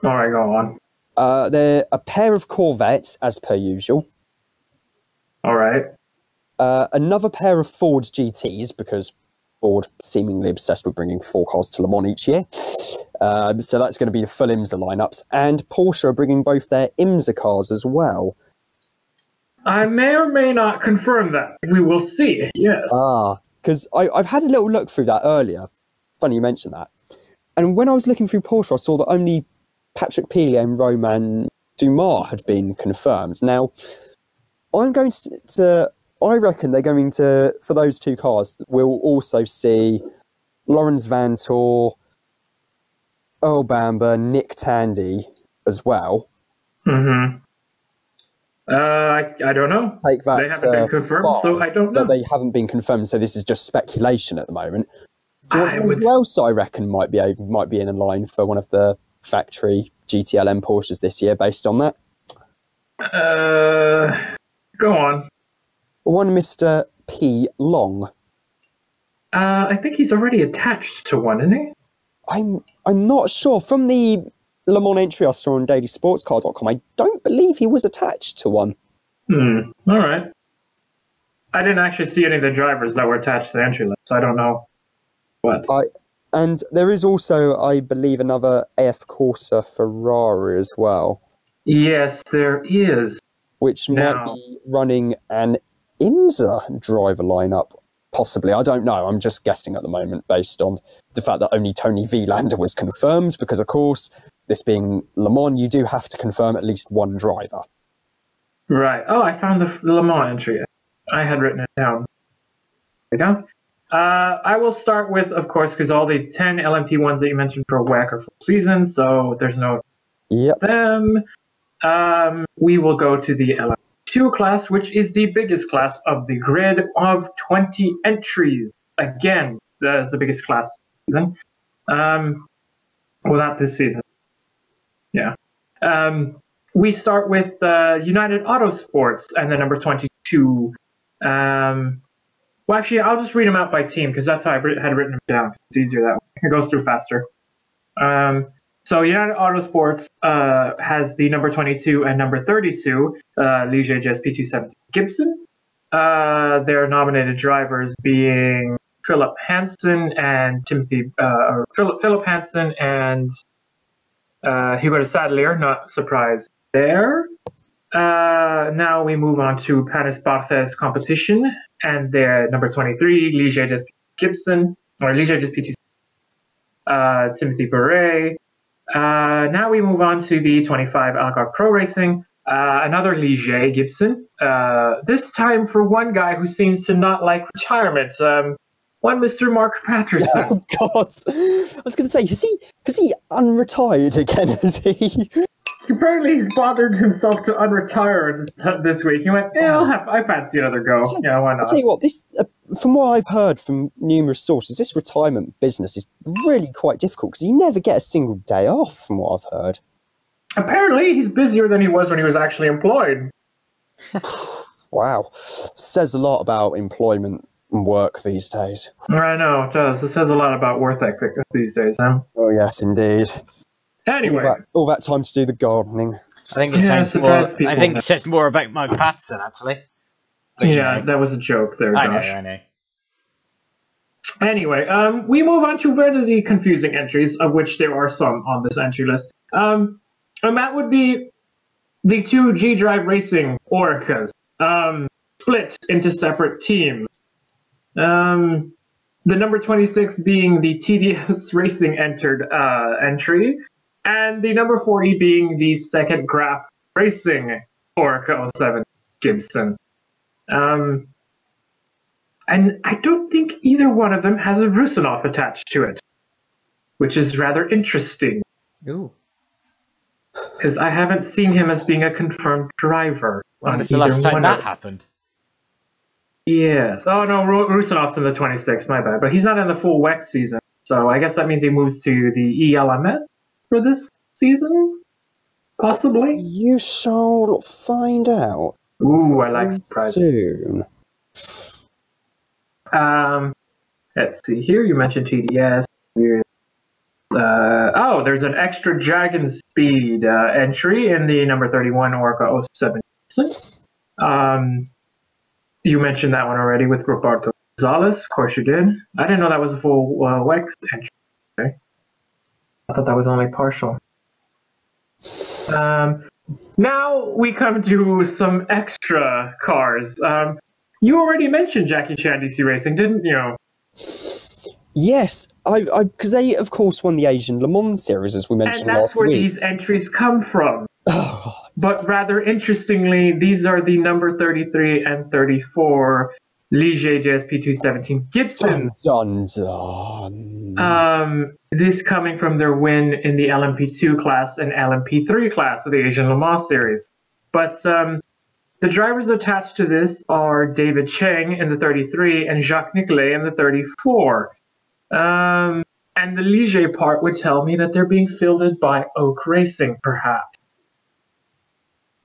S1: All right, go on.
S3: They're a pair of Corvettes, as per usual.
S1: All right.
S3: Another pair of Ford GTs, because Ford seemingly obsessed with bringing 4 cars to Le Mans each year. So that's going to be the full IMSA lineups. And Porsche are bringing both their IMSA cars as well.
S1: I may or may not confirm that. We will see. Yes.
S3: Because I've had a little look through that earlier. Funny you mentioned that. And when I was looking through Porsche, I saw that only Patrick Pilet and Romain Dumas had been confirmed. Now, I reckon they're going to, for those 2 cars, we'll also see Lawrence Vantor, Earl Bamber, Nick Tandy as well.
S1: Mm-hmm. I don't know.
S3: Take that.
S1: They haven't been confirmed, so I don't know.
S3: But they haven't been confirmed, so this is just speculation at the moment. Do you want to know who else I reckon might be in line for one of the factory GTLM Porsches this year, based on that?
S1: Go on.
S3: One Mr. P. Long.
S1: I think he's already attached to one, isn't he?
S3: I'm not sure. From the Le Mans entry I saw on dailysportscar.com, I don't believe he was attached to one.
S1: All right. I didn't actually see any of the drivers that were attached to the entry list, so I don't know what.
S3: And there is also, I believe, another AF Corsa Ferrari as well.
S1: Yes, there is.
S3: Which might be running an IMSA driver lineup, possibly. I don't know. I'm just guessing at the moment based on the fact that only Tony Vilander was confirmed, because, of course, this being Le Mans, you do have to confirm at least one driver.
S1: Right. Oh, I found the Le Mans entry. I had written it down. There we go. I will start with, of course, because all the 10 LMP ones that you mentioned for WEC are full season, so there's no them. We will go to the LMP2 class, which is the biggest class of the grid of 20 entries. Again, that is the biggest class season. Well, not this season. Yeah. We start with United Autosports and the number 22. Well, actually, I'll just read them out by team because that's how I had written them down. It's easier that way. It goes through faster. So United Autosports has the number 22 and number 32, Ligier GSP270 Gibson. Their nominated drivers being Philip Hansen and Philip Hansen and Hugo de Sadlier, not surprised there. Now we move on to Panis Barthez competition and their number 23, Ligier GSP Gibson, or Ligier GSP2, Timothy Beret. Now we move on to the 25 Algar Pro Racing, another Ligier Gibson. This time for one guy who seems to not like retirement. One Mr. Mark Patterson.
S3: Oh God! I was going to say, is he unretired again? Is he?
S1: Apparently, he's bothered himself to unretire this week. He went, "Yeah, I fancy another go. Yeah, why not?"
S3: I'll tell you what. This, from what I've heard from numerous sources, this retirement business is really quite difficult because you never get a single day off. From what I've heard.
S1: Apparently, he's busier than he was when he was actually employed.
S3: Wow, says a lot about employment and work these days.
S1: I know, it does. It says a lot about work ethic these days, huh?
S3: Oh yes, indeed.
S1: Anyway,
S3: all that time to do the gardening.
S2: I think it says more about Mike Patterson, actually. But,
S1: yeah, that was a joke there, Josh.
S2: I know.
S1: Anyway, we move on to one of the confusing entries, of which there are some on this entry list. And that would be the 2 G-Drive Racing Orcas, split into separate teams. The number 26 being the TDS Racing entry, and the number 40 being the second Graph Racing Orca 07 Gibson. And I don't think either one of them has a Rusinov attached to it, which is rather interesting.
S2: Ooh.
S1: Because I haven't seen him as being a confirmed driver.
S2: When was the last time that happened?
S1: Yes. Oh, no, Rusinov's in the 26, my bad. But he's not in the full WEC season. So I guess that means he moves to the ELMS for this season? Possibly?
S3: You shall find out.
S1: Ooh, I like surprises.
S3: Soon.
S1: Let's see here. You mentioned TDS. There's an extra Dragon Speed entry in the number 31 Orca 07. You mentioned that one already with Roberto Gonzalez. Of course you did. I didn't know that was a full Wex entry. Okay. I thought that was only partial. Now we come to some extra cars. You already mentioned Jackie Chan DC Racing, didn't you?
S3: Yes, because they, of course, won the Asian Le Mans series, as we mentioned
S1: and that's
S3: last
S1: where
S3: week.
S1: these entries come from. But rather interestingly, these are the number 33 and 34 Ligier JSP 217 Gibson.
S3: Dun, dun.
S1: This coming from their win in the LMP2 class and LMP3 class of the Asian Le Mans series. But the drivers attached to this are David Cheng in the 33 and Jacques Nicolet in the 34. And the Ligier part would tell me that they're being fielded by Oak Racing, perhaps.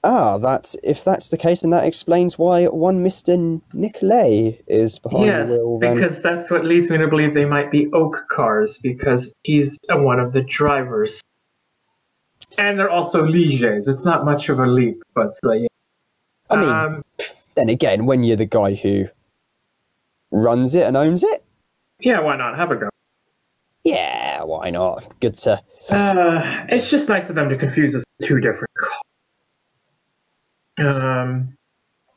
S3: If that's the case, then that explains why one Mr. Nicolet is behind the wheel.
S1: Yes, because that's what leads me to believe they might be Oak cars, because he's one of the drivers. And they're also Ligiers. It's not much of a leap, but yeah.
S3: I mean, then again, when you're the guy who runs it and owns it,
S1: yeah, why not? Have a go.
S3: Yeah, why not? Good to...
S1: It's just nice of them to confuse us with two different cars.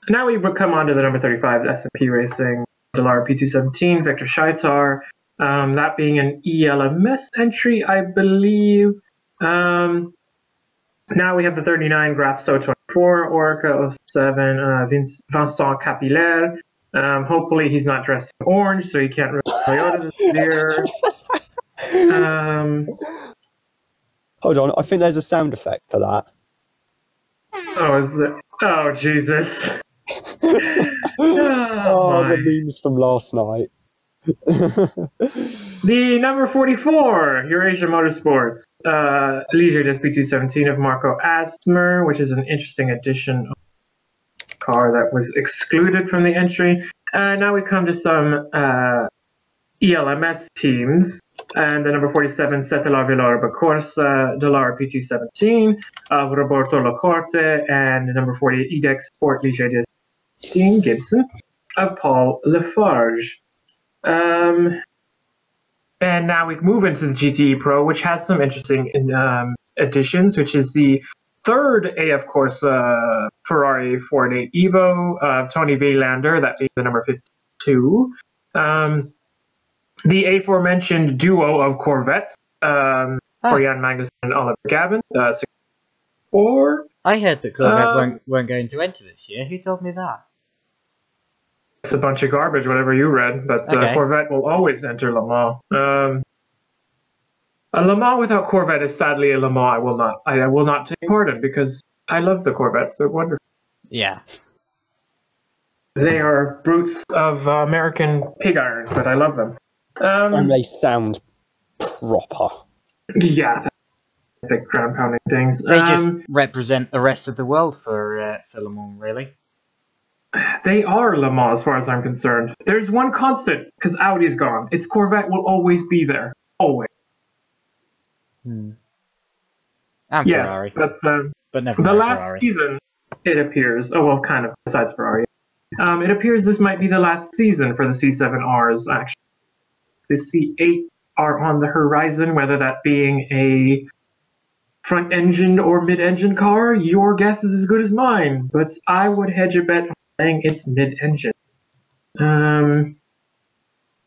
S1: Now we would come on to the number 35 S&P Racing, Dallara P217, Victor Scheitar, that being an ELMS entry, I believe. Now we have the 39 Grafso 24, Orca 07, Vincent Capillaire. Hopefully he's not dressed in orange, so he can't run Toyota this year.
S3: Hold on, I think there's a sound effect for that.
S1: Oh, is it? Oh, Jesus.
S3: The memes from last night.
S1: The number 44, Eurasia Motorsports, Ligier SP217 of Marco Asmer, which is an interesting addition of a car that was excluded from the entry. Now we come to some ELMS teams. And the number 47, Setela Villarba Corsa, Dallara P217 of Roberto Lacorte, and the number 48, EDEX Sport Ligier Team Gibson of Paul Lafarge. And now we move into the GTE Pro, which has some interesting additions, which is the third AF Corsa Ferrari 488 Evo of Tony Vilander, that being the number 52. The aforementioned duo of Corvettes, Jan Magnussen and Oliver Gavin, 64.
S2: I heard that Corvette weren't going to enter this year. Who told me that?
S1: It's a bunch of garbage, whatever you read, but
S2: Okay.
S1: Corvette will always enter Le Mans. A Le Mans without Corvette is sadly a Le Mans I will not take part in, because I love the Corvettes. They're wonderful.
S2: Yeah.
S1: They are brutes of American pig iron, but I love them.
S3: And they sound proper.
S1: Yeah, the ground pounding things.
S2: They just represent the rest of the world for Le Mans, really.
S1: They are Le Mans, as far as I'm concerned. There's one constant, because Audi's gone. Its Corvette will always be there. Always.
S2: And
S1: Yes,
S2: Ferrari.
S1: but
S2: Never
S1: the
S2: mind
S1: last
S2: Ferrari.
S1: season, it appears, kind of, besides Ferrari, it appears this might be the last season for the C7Rs, actually. The C8 are on the horizon, whether that being a front-engine or mid-engine car. Your guess is as good as mine, but I would hedge a bet on saying it's mid-engine.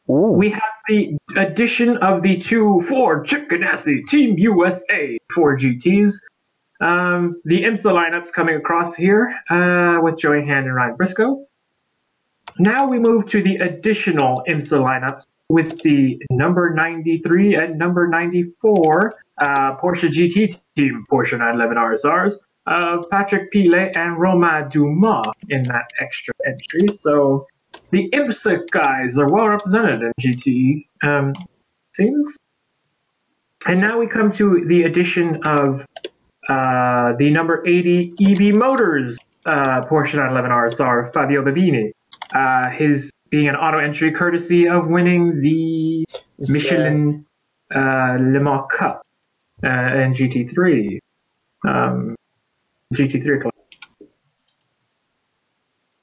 S1: We have the addition of the two Ford Chip Ganassi Team USA 4 GTs. The IMSA lineups coming across here with Joey Hand and Ryan Briscoe. Now we move to the additional IMSA lineups with the number 93 and number 94 Porsche GT team, Porsche 911 RSRs, Patrick Pilet and Romain Dumas in that extra entry. So the IMSA guys are well represented in GTE, seems. And now we come to the addition of the number 80 EB Motors Porsche 911 RSR, Fabio Babini. His being an auto entry courtesy of winning the Michelin Le Mans Cup in GT3. GT3 class.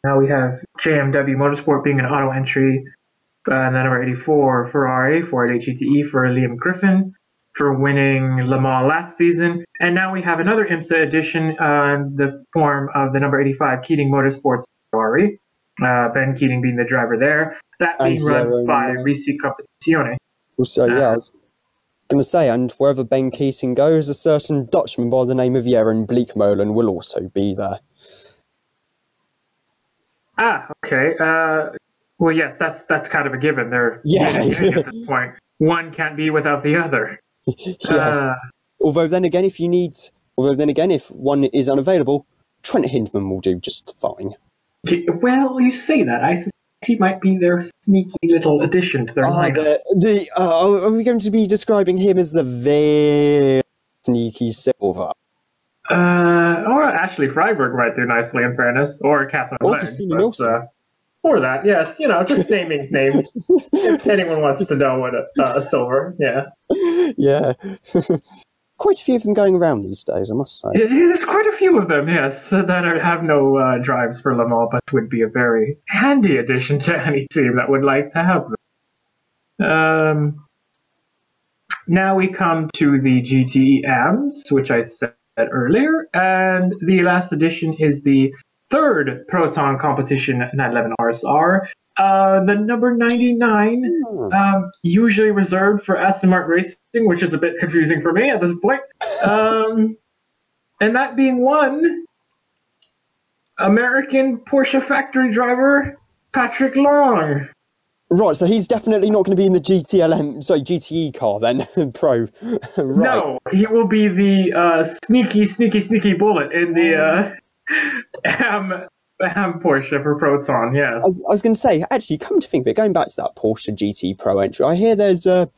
S1: Now we have JMW Motorsport being an auto entry. The number 84 Ferrari, 488 GTE for Liam Griffin for winning Le Mans last season. And now we have another IMSA edition in the form of the number 85 Keating Motorsports Ferrari. Ben Keating being the driver there. That being run by Risi Competizione.
S3: Also, I was going to say, and wherever Ben Keating goes, a certain Dutchman by the name of Jeroen Bleekmolen will also be there.
S1: Okay. Well, yes, that's kind of a given. They're at this point. One can't be without the other.
S3: Yes. Although then again, if one is unavailable, Trent Hindman will do just fine.
S1: Well, you say that. I suspect he might be their sneaky little addition to their lineup.
S3: Are we going to be describing him as the very sneaky silver?
S1: Or Ashley Freiberg might do nicely, in fairness, or Catherine Lang. Or that, yes, just naming names. If anyone wants to know what a silver, yeah.
S3: Yeah. Quite a few of them going around these days, I must say.
S1: There's quite a few of them, yes, that have no drives for Le Mans, but would be a very handy addition to any team that would like to have them. Now we come to the GTEMs, which I said earlier, and the last edition is the third Proton competition 911 RSR. The number 99, usually reserved for Aston Martin Racing, which is a bit confusing for me at this point. And that being one American Porsche factory driver, Patrick Long.
S3: Right, so he's definitely not going to be in the GTE car then, Pro. Right.
S1: No, he will be the sneaky bullet in the Porsche for Proton, yes.
S3: I was going to say, actually, come to think of it, going back to that Porsche GT Pro entry, I hear there's a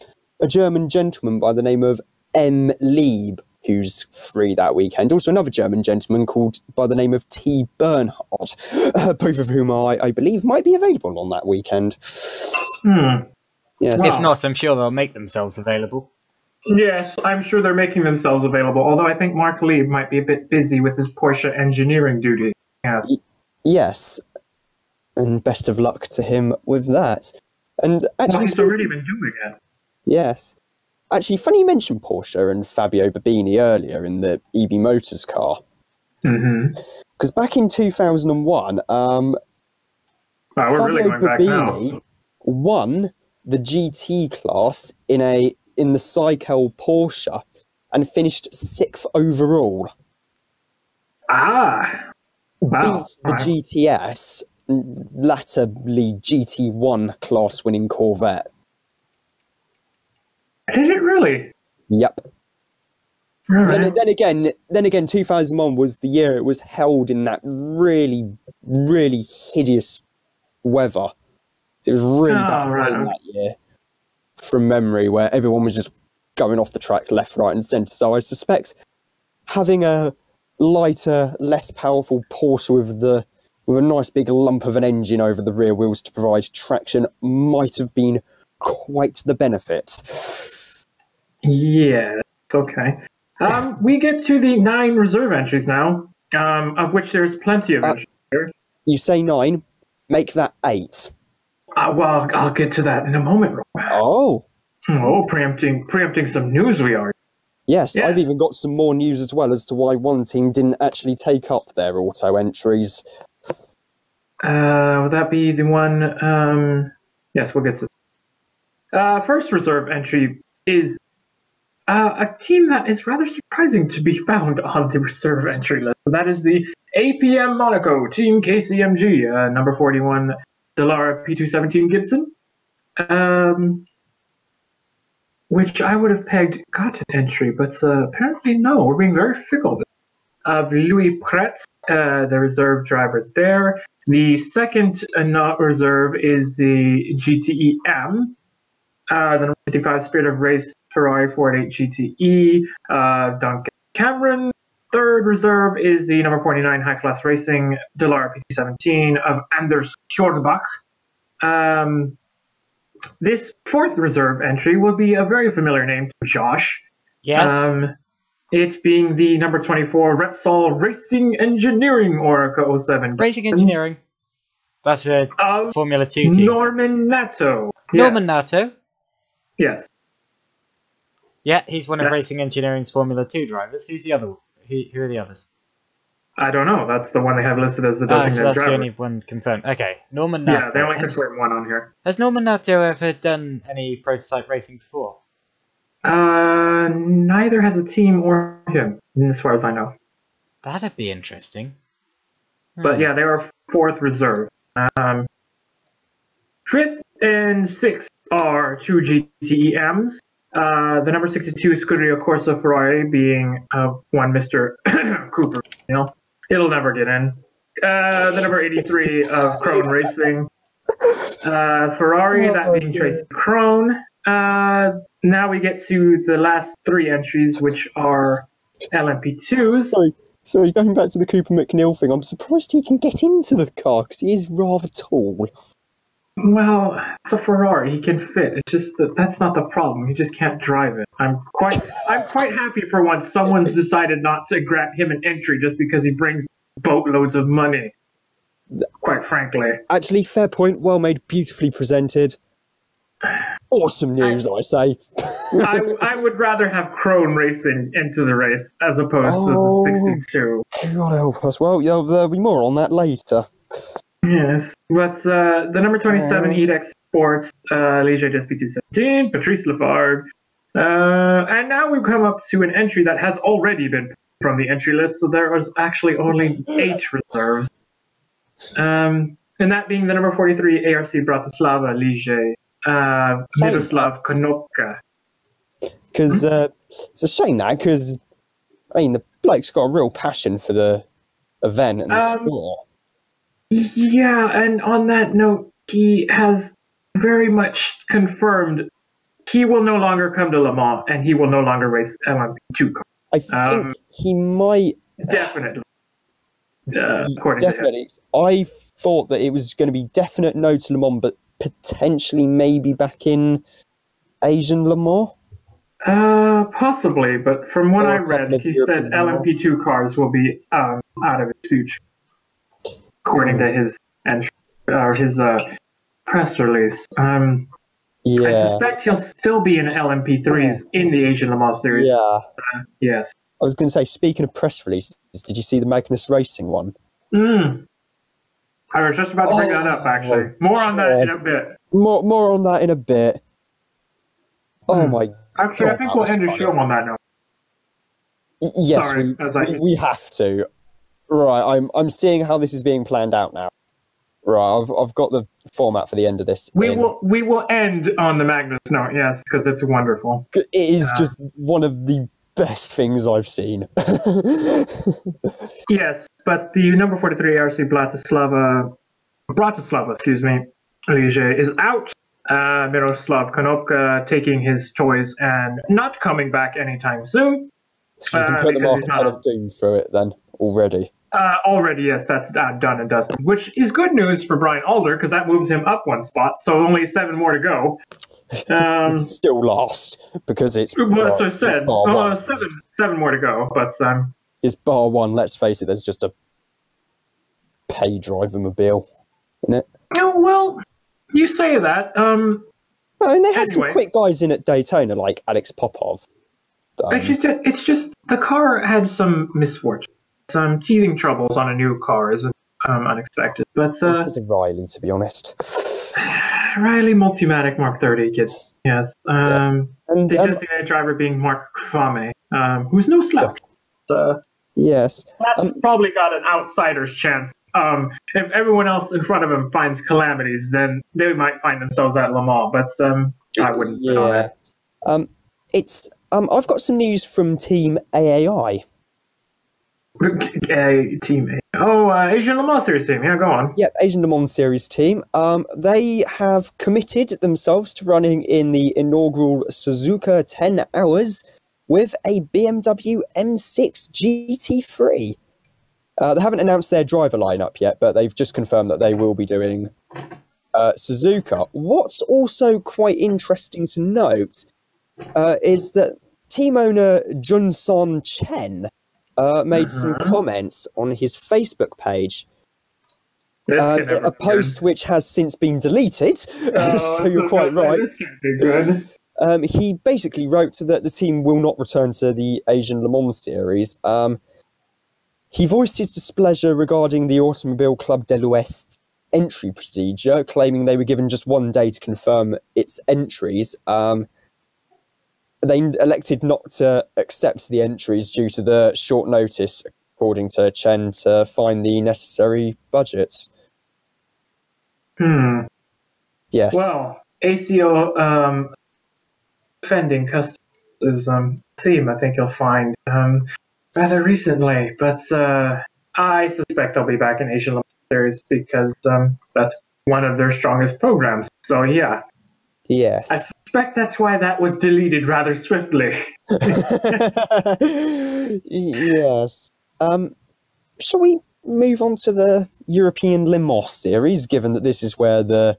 S3: German gentleman by the name of M. Lieb who's free that weekend. Also another German gentleman by the name of T. Bernhard, both of whom I believe might be available on that weekend. Yes.
S2: If not, I'm sure they'll make themselves available.
S1: Yes, I'm sure they're making themselves available, although I think Mark Lieb might be a bit busy with his Porsche engineering duty. Yes.
S3: Yes, and best of luck to him with that. And actually,
S1: he's already been doing it.
S3: Yes. Actually, funny you mentioned Porsche and Fabio Babini earlier in the EB Motors car. Because back in 2001,
S1: we're
S3: Fabio
S1: really going back
S3: Babini
S1: now.
S3: won the GT class in the Cycle Porsche and finished 6th overall.
S1: Wow.
S3: Beat the GTS, latterly GT1 class winning Corvette.
S1: Did it really?
S3: Yep.
S1: Right.
S3: Then again, 2001 was the year it was held in that really, really hideous weather. It was really bad rain that year, from memory, where everyone was just going off the track left, right, and centre. So I suspect having a lighter, less powerful Porsche with a nice big lump of an engine over the rear wheels to provide traction might have been quite the benefit.
S1: Yeah, okay. We get to the 9 reserve entries now, of which there's plenty of entries here.
S3: You say 9, make that 8.
S1: Well, I'll get to that in a moment, Rob.
S3: Oh,
S1: preempting some news we are.
S3: Yes, I've even got some more news as well as to why one team didn't actually take up their auto entries.
S1: Would that be the one? Yes, we'll get to that. First reserve entry is a team that is rather surprising to be found on the reserve entry list. So that is the APM Monaco Team KCMG, number 41, Dallara P217 Gibson. Which I would have pegged got an entry, but apparently no. We're being very fickle. Louis Pret, the reserve driver there. The second not reserve is the GTEM, the number 55 Spirit of Race Ferrari 488 GTE, Duncan Cameron, third reserve is the number 49 High Class Racing Delara PT17 of Anders Kjordbach. This fourth reserve entry will be a very familiar name to Josh.
S2: Yes.
S1: It being the number 24 Repsol Racing Engineering Orica 07.
S2: Racing Engineering. That's a Formula 2 team.
S1: Norman Nato.
S2: Norman Nato.
S1: Yes.
S2: Yeah, he's one of Racing Engineering's Formula 2 drivers. Who's the other one? Who are the others?
S1: I don't know. That's the one they have listed as the designated
S2: so that's
S1: driver.
S2: the only one confirmed. Okay, Norman Nato.
S1: Yeah, they only confirmed one on here.
S2: Has Norman Nato ever done any prototype racing before?
S1: Neither has a team or him, as far as I know.
S2: That'd be interesting.
S1: But yeah, they are fourth reserve. Fifth and sixth are two GTEMs. The number 62 Scuderia Corsa Ferrari being one Mr. Cooper. You know, it'll never get in. The number 83 of Krone Racing. Ferrari, that being Tracy Krone. Now we get to the last three entries, which are LMP2s.
S3: Sorry, going back to the Cooper McNeil thing, I'm surprised he can get into the car, because he is rather tall.
S1: Well, it's a Ferrari. He can fit. It's just that's not the problem. He just can't drive it. I'm quite happy for once someone's decided not to grant him an entry just because he brings boatloads of money. Quite frankly.
S3: Actually, fair point. Well made, beautifully presented. Awesome news, I say.
S1: I would rather have Krone Racing into the race as opposed to the 62.
S3: God help us. Well, there'll be more on that later.
S1: Yes, but the number 27 Edex Sports Ligier SP217, Patrice Lafargue. And now we've come up to an entry that has already been from the entry list, so there was actually only 8 reserves. And that being the number 43 ARC Bratislava Ligier, Miroslav Konopka.
S3: Because it's a shame that, because, I mean, the bloke's got a real passion for the event and the sport.
S1: Yeah, and on that note, he has very much confirmed he will no longer come to Le Mans and he will no longer race LMP2 cars.
S3: I think he might...
S1: Definitely. According
S3: definitely. To him. I thought that it was going to be definite no to Le Mans, but potentially maybe back in Asian Le Mans?
S1: Possibly, but from what I read, he said LMP2 cars will be out of his future. According to his press release.
S3: Yeah.
S1: I suspect he'll still be in LMP3s in the Asian Le Mans series.
S3: Yeah.
S1: Yes.
S3: I was going to say, speaking of press releases, did you see the Magnus Racing one?
S1: I was just about to bring that up, actually. More on that in a bit.
S3: More on that in a bit. Oh my God.
S1: Actually, I think we'll end the show on that note.
S3: Yes,
S1: Sorry,
S3: we have to. Right, I'm seeing how this is being planned out now. Right, I've got the format for the end of this.
S1: We will end on the Magnus note, yes, because it's wonderful.
S3: It is just one of the best things I've seen.
S1: Yes, but the number 43 ARC Bratislava, Ligier is out. Miroslav Konopka taking his choice and not coming back anytime soon.
S3: So you can put the mark kind of doom through it then already.
S1: Already, yes, that's done and dusted, which is good news for Brian Alder because that moves him up one spot, so only 7 more to go.
S3: It's still last because it's.
S1: Well, that's what I said. Seven more to go, but
S3: it's bar 1. Let's face it, there's just a pay driver mobile, isn't it?
S1: Oh well, you say that.
S3: I mean, they had some quick guys in at Daytona, like Alex Popov.
S1: It's just the car had some misfortune. Some teething troubles on a new car isn't unexpected. But
S3: it is a Riley, to be honest.
S1: Riley Multimatic Mark 30 kids. Yes.
S3: And
S1: the designated driver being Mark Kwame, who's no slouch.
S3: Yes.
S1: That's probably got an outsider's chance. If everyone else in front of him finds calamities, then they might find themselves at Le Mans. But I wouldn't.
S3: Yeah. I've got some news from Team AAI.
S1: Team A. Oh, Asian Le Mans Series team. Yeah, go on.
S3: Yep, Asian Le Mans Series team. They have committed themselves to running in the inaugural Suzuka 10 Hours with a BMW M6 GT3. They haven't announced their driver lineup yet, but they've just confirmed that they will be doing Suzuka. What's also quite interesting to note is that team owner Junson Chen made some comments on his Facebook page. A post which has since been deleted, so you're quite right.
S1: This can't be good.
S3: He basically wrote that the team will not return to the Asian Le Mans series. He voiced his displeasure regarding the Automobile Club de l'Ouest's entry procedure, claiming they were given just one day to confirm its entries. They elected not to accept the entries due to the short notice, according to Chen, to find the necessary budgets. Yes.
S1: Well, ACO defending customers theme, I think you'll find rather recently, but I suspect they'll be back in Asian Le Mans series because that's one of their strongest programs. So yeah.
S3: Yes.
S1: I suspect that's why that was deleted rather swiftly.
S3: Yes. Shall we move on to the European Le Mans series, given that this is where the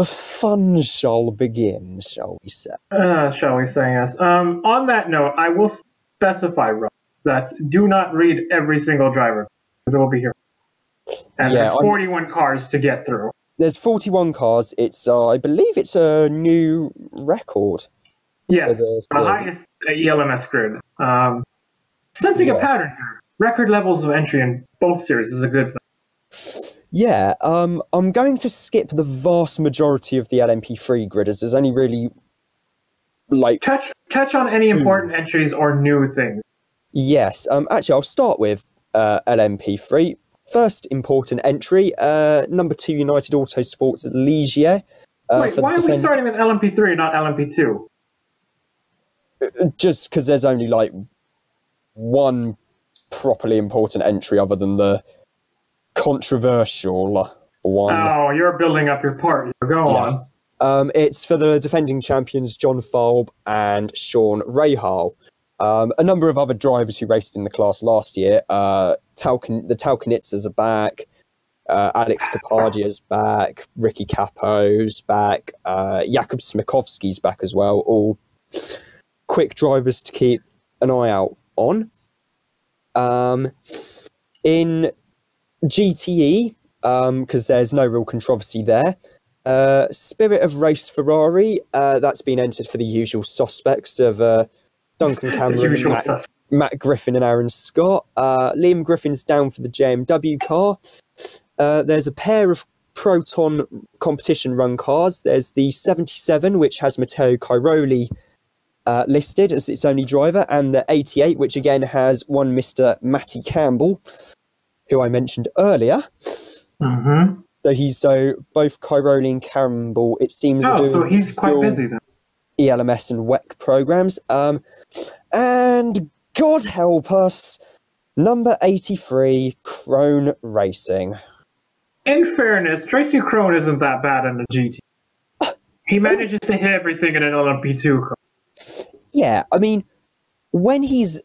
S3: fun shall begin, shall we say?
S1: Shall we say, yes. On that note, I will specify, Rob, that do not read every single driver, because it will be here. And there's 41 cars to get through.
S3: There's 41 cars. It's, I believe it's a new record.
S1: Yes, the highest ELMS grid. Sensing a pattern here. Record levels of entry in both series is a good thing.
S3: Yeah, I'm going to skip the vast majority of the LMP3 grid, as there's only really, like...
S1: Touch on any important entries or new things.
S3: Yes, actually, I'll start with LMP3. First important entry, number 2 United Autosports Ligier.
S1: Wait, why are we starting with LMP3, not LMP2?
S3: Just because there's only, like, one properly important entry other than the controversial one.
S1: Oh, you're building up your part. Go on.
S3: It's for the defending champions John Falb and Sean Rahal. A number of other drivers who raced in the class last year. The Talcanitzers are back. Alex Kapardia's back. Ricky Capo's back. Jakub Smikovski's back as well. All quick drivers to keep an eye out on. In GTE, because there's no real controversy there, Spirit of Race Ferrari, that's been entered for the usual suspects of Duncan Cameron, Matt Griffin and Aaron Scott. Liam Griffin's down for the JMW car. There's a pair of Proton competition run cars. There's the 77, which has Matteo Cairoli listed as its only driver, and the 88, which again has one Mr. Matty Campbell, who I mentioned earlier.
S1: Mm-hmm.
S3: So both Cairoli and Campbell, it seems, are doing...
S1: so he's quite busy then.
S3: ELMS and WEC programs. And God help us, number 83, Krone Racing.
S1: In fairness, Tracy Krone isn't that bad in the GT. He manages to hit everything in an LMP2 car.
S3: Yeah, I mean, when he's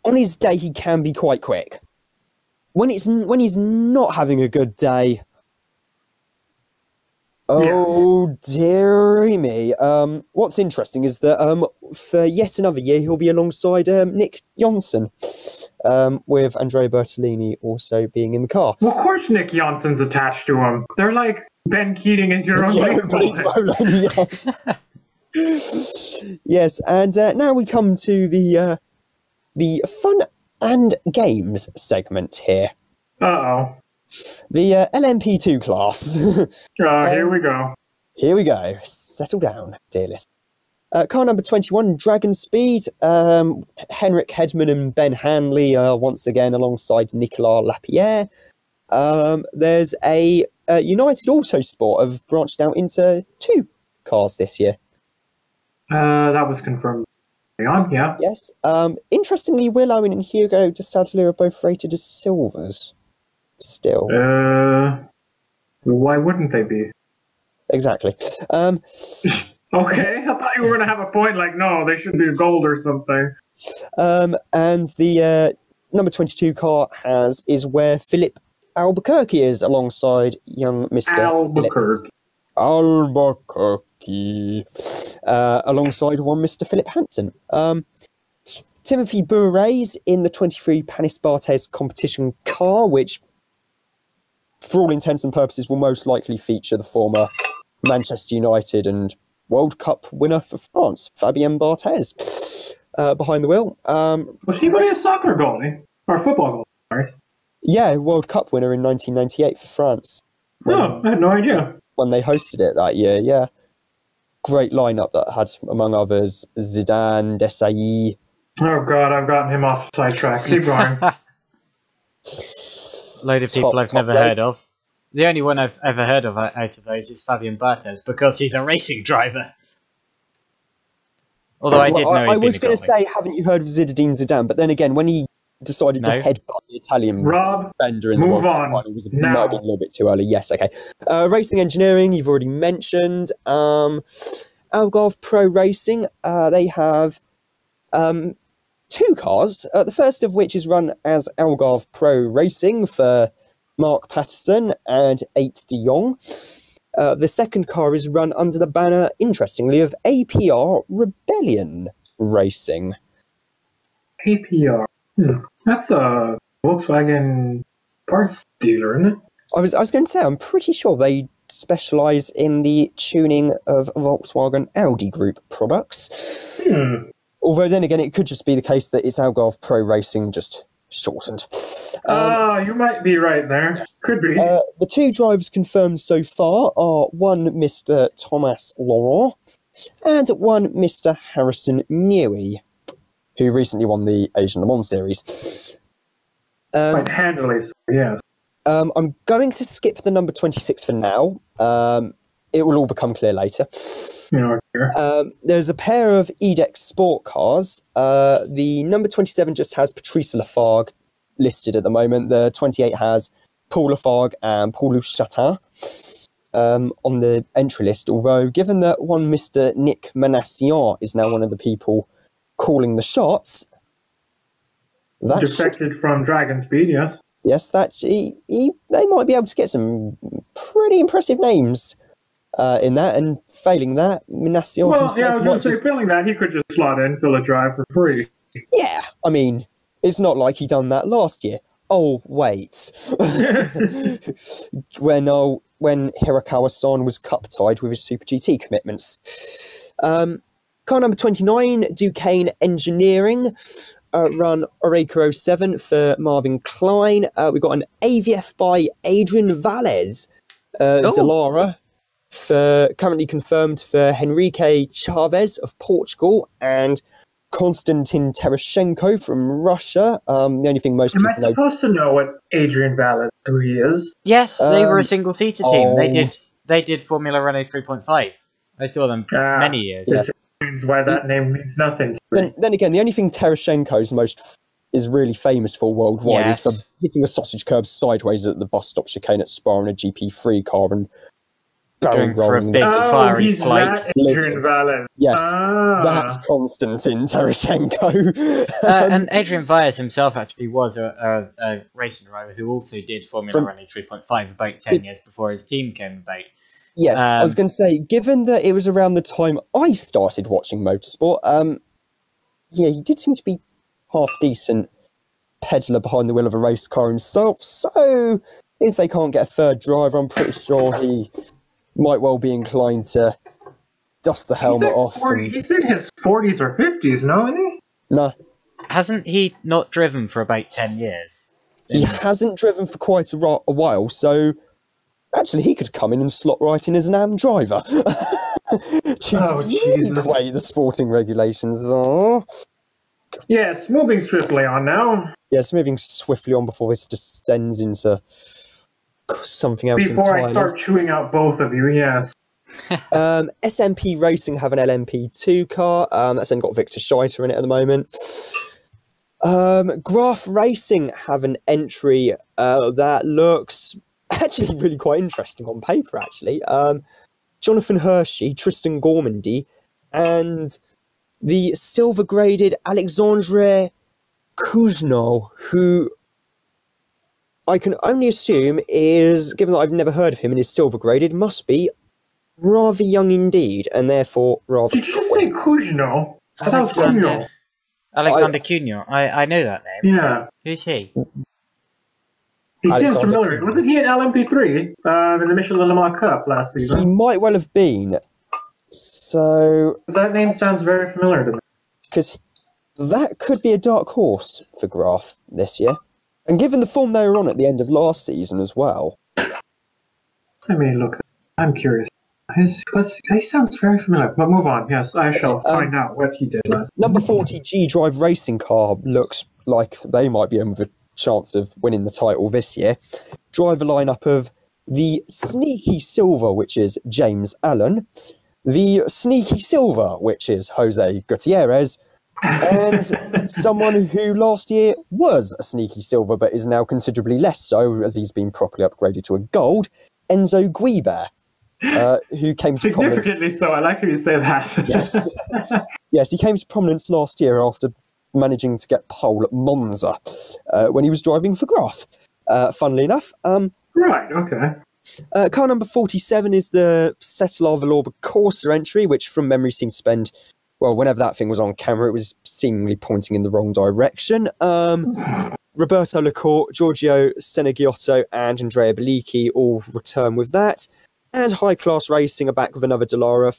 S3: on his day, he can be quite quick. When he's not having a good day, oh dearie me. What's interesting is that for yet another year he'll be alongside Nick Johnson, with Andrea Bertolini also being in the car.
S1: Well, of course Nick Johnson's attached to him. They're like Ben Keating and Jerome
S3: yes. Yes, and now we come to the fun and games segment here.
S1: Uh-oh.
S3: The LMP2 class.
S1: Here we go.
S3: Here we go. Settle down, dear listener. Car number 21, Dragon Speed. Henrik Hedman and Ben Hanley are once again alongside Nicolas Lapierre. There's a United Autosport have branched out into 2 cars this year.
S1: That was confirmed. On, yeah.
S3: Yes. Interestingly, Will Owen and Hugo de Sadler are both rated as silvers. Still.
S1: Why wouldn't they be?
S3: Exactly.
S1: On Okay, I thought you were going to have a point like, no, they should be gold or something.
S3: And the number 22 car is where Philip Albuquerque is, alongside young Mr.
S1: Albuquerque.
S3: Albuquerque. Alongside one Mr. Philip Hampton. Timothy Bourret's in the 23 Panis Barthez competition car, which, for all intents and purposes, will most likely feature the former Manchester United and World Cup winner for France, Fabien Barthez, behind the wheel.
S1: Was he really a soccer goalie? Or a football goalie? Sorry.
S3: Yeah, World Cup winner in 1998 for France.
S1: I had no idea.
S3: When they hosted it that year, yeah. Great lineup that had, among others, Zidane, Desailly.
S1: Oh god, I've gotten him off the sidetrack. Keep going.
S2: Load of people I've never heard of. The only one I've ever heard of out of those is Fabien Barthez, because he's a racing driver. Although I did know
S3: I was going to say, haven't you heard of Zinedine Zidane? But then again, when he decided to headbutt the Italian defender in the World Cup final, it might have been a little bit too early. Yes, okay. Racing engineering, you've already mentioned. Algarve Pro Racing, they have two cars. The first of which is run as Algarve Pro Racing for Mark Patterson and 8 de Jong. The second car is run under the banner, interestingly, of APR Rebellion Racing.
S1: APR. That's a Volkswagen parts dealer, isn't it?
S3: I was going to say, I'm pretty sure they specialise in the tuning of Volkswagen Audi Group products. Although then again, it could just be the case that it's Algarve Pro Racing, just shortened.
S1: You might be right there.
S3: Yes.
S1: Could be.
S3: The two drivers confirmed so far are one Mr. Thomas Laurent and one Mr. Harrison Newey, who recently won the Asian Le Mans series.
S1: Quite handily, yes.
S3: I'm going to skip the number 26 for now. It will all become clear later. There's a pair of EDEX sport cars. The number 27 just has Patrice Lafargue listed at the moment. The 28 has Paul Lafargue and Paul Chatin on the entry list, although given that one Mr. Nick Manassian is now one of the people calling the shots...
S1: Defected from Dragon Speed, yes.
S3: Yes, they might be able to get some pretty impressive names in that, and failing that, Manassian himself...
S1: Well, yeah, I was going to say, failing that, he could just slot in, fill a drive for free.
S3: Yeah, I mean, it's not like he done that last year. Oh, wait. when Hirakawa-san was cup-tied with his Super GT commitments. Car number 29, Duquesne Engineering, run Oreca 07 for Marvin Klein. We've got an AVF by Adrian Valles, Delara, currently confirmed for Henrique Chavez of Portugal, and Konstantin Terashenko from Russia. The only thing most people know...
S1: Am I supposed to know what Adrian Valles is?
S2: Yes, they were a single-seater team. They did Formula Renault 3.5. I saw them many years.
S1: This explains why that name means nothing to me.
S3: Then again, the only thing Terashenko's is really famous for worldwide is for hitting a sausage curb sideways at the bus stop chicane at Spa in a GP3 car and barrel rolling.
S1: He's that Adrian Valles.
S3: Yes, that's Konstantin Terashenko.
S2: And Adrian Valles himself actually was a racing driver who also did Formula Renault 3.5 about 10 years before his team came about.
S3: Yes, I was going to say, given that it was around the time I started watching motorsport, he did seem to be half-decent peddler behind the wheel of a race car himself, so if they can't get a third driver, I'm pretty sure he might well be inclined to dust the helmet off.
S1: He's in his 40s or 50s, no, isn't he?
S3: No.
S2: Hasn't he not driven for about 10 years?
S3: He hasn't driven for quite a while, so... Actually, he could come in and slot right in as an AM driver. Jesus. The way the sporting regulations are.
S1: Yes, moving swiftly on now.
S3: Yes, moving swiftly on before this descends into something else
S1: Before
S3: entirely.
S1: I start chewing out both of you, yes.
S3: SMP Racing have an LMP2 car. That's then got Victor Scheiter in it at the moment. Graph Racing have an entry that looks... actually really quite interesting on paper, actually. Jonathan Hershey, Tristan Gormandy, and the silver-graded Alexandre Kuzno, who I can only assume is, given that I've never heard of him and is silver-graded, must be rather young indeed, and therefore rather
S1: Did you just say Kuzno? I thought it was Kuzno.
S2: Alexander Cunha. I know that name.
S1: Yeah.
S2: Who's he?
S1: He seems
S3: Alexander
S1: familiar.
S3: Cunha.
S1: Wasn't he at LMP3 in the Michelin Le Mans Cup last
S3: He
S1: season?
S3: might well have been. So,
S1: That name sounds very familiar to me.
S3: because that could be a dark horse for Graf this year. And given the form they were on at the end of last season as well.
S1: Let me look. I'm curious. He sounds very familiar. But move on. Yes, I shall find out what he did last.
S3: Number 40 G-Drive racing car looks like they might be in with a chance of winning the title this year. Driver lineup of the Sneaky Silver, which is James Allen, the Sneaky Silver, which is Jose Gutierrez, and someone who last year was a Sneaky Silver but is now considerably less so as he's been properly upgraded to a gold, Enzo Guiber, who came to prominence...
S1: Significantly so. I like how you say that.
S3: Yes. Yes, he came to prominence last year after managing to get pole at Monza when he was driving for Graf. Funnily enough.
S1: Right, okay.
S3: Car number 47 is the Settler Valour Corsa entry, which from memory seemed to spend, well, whenever that thing was on camera, it was seemingly pointing in the wrong direction. Roberto Lecourt, Giorgio Senegiotto, and Andrea Bellicchi all return with that. And High Class Racing are back with another Dallara,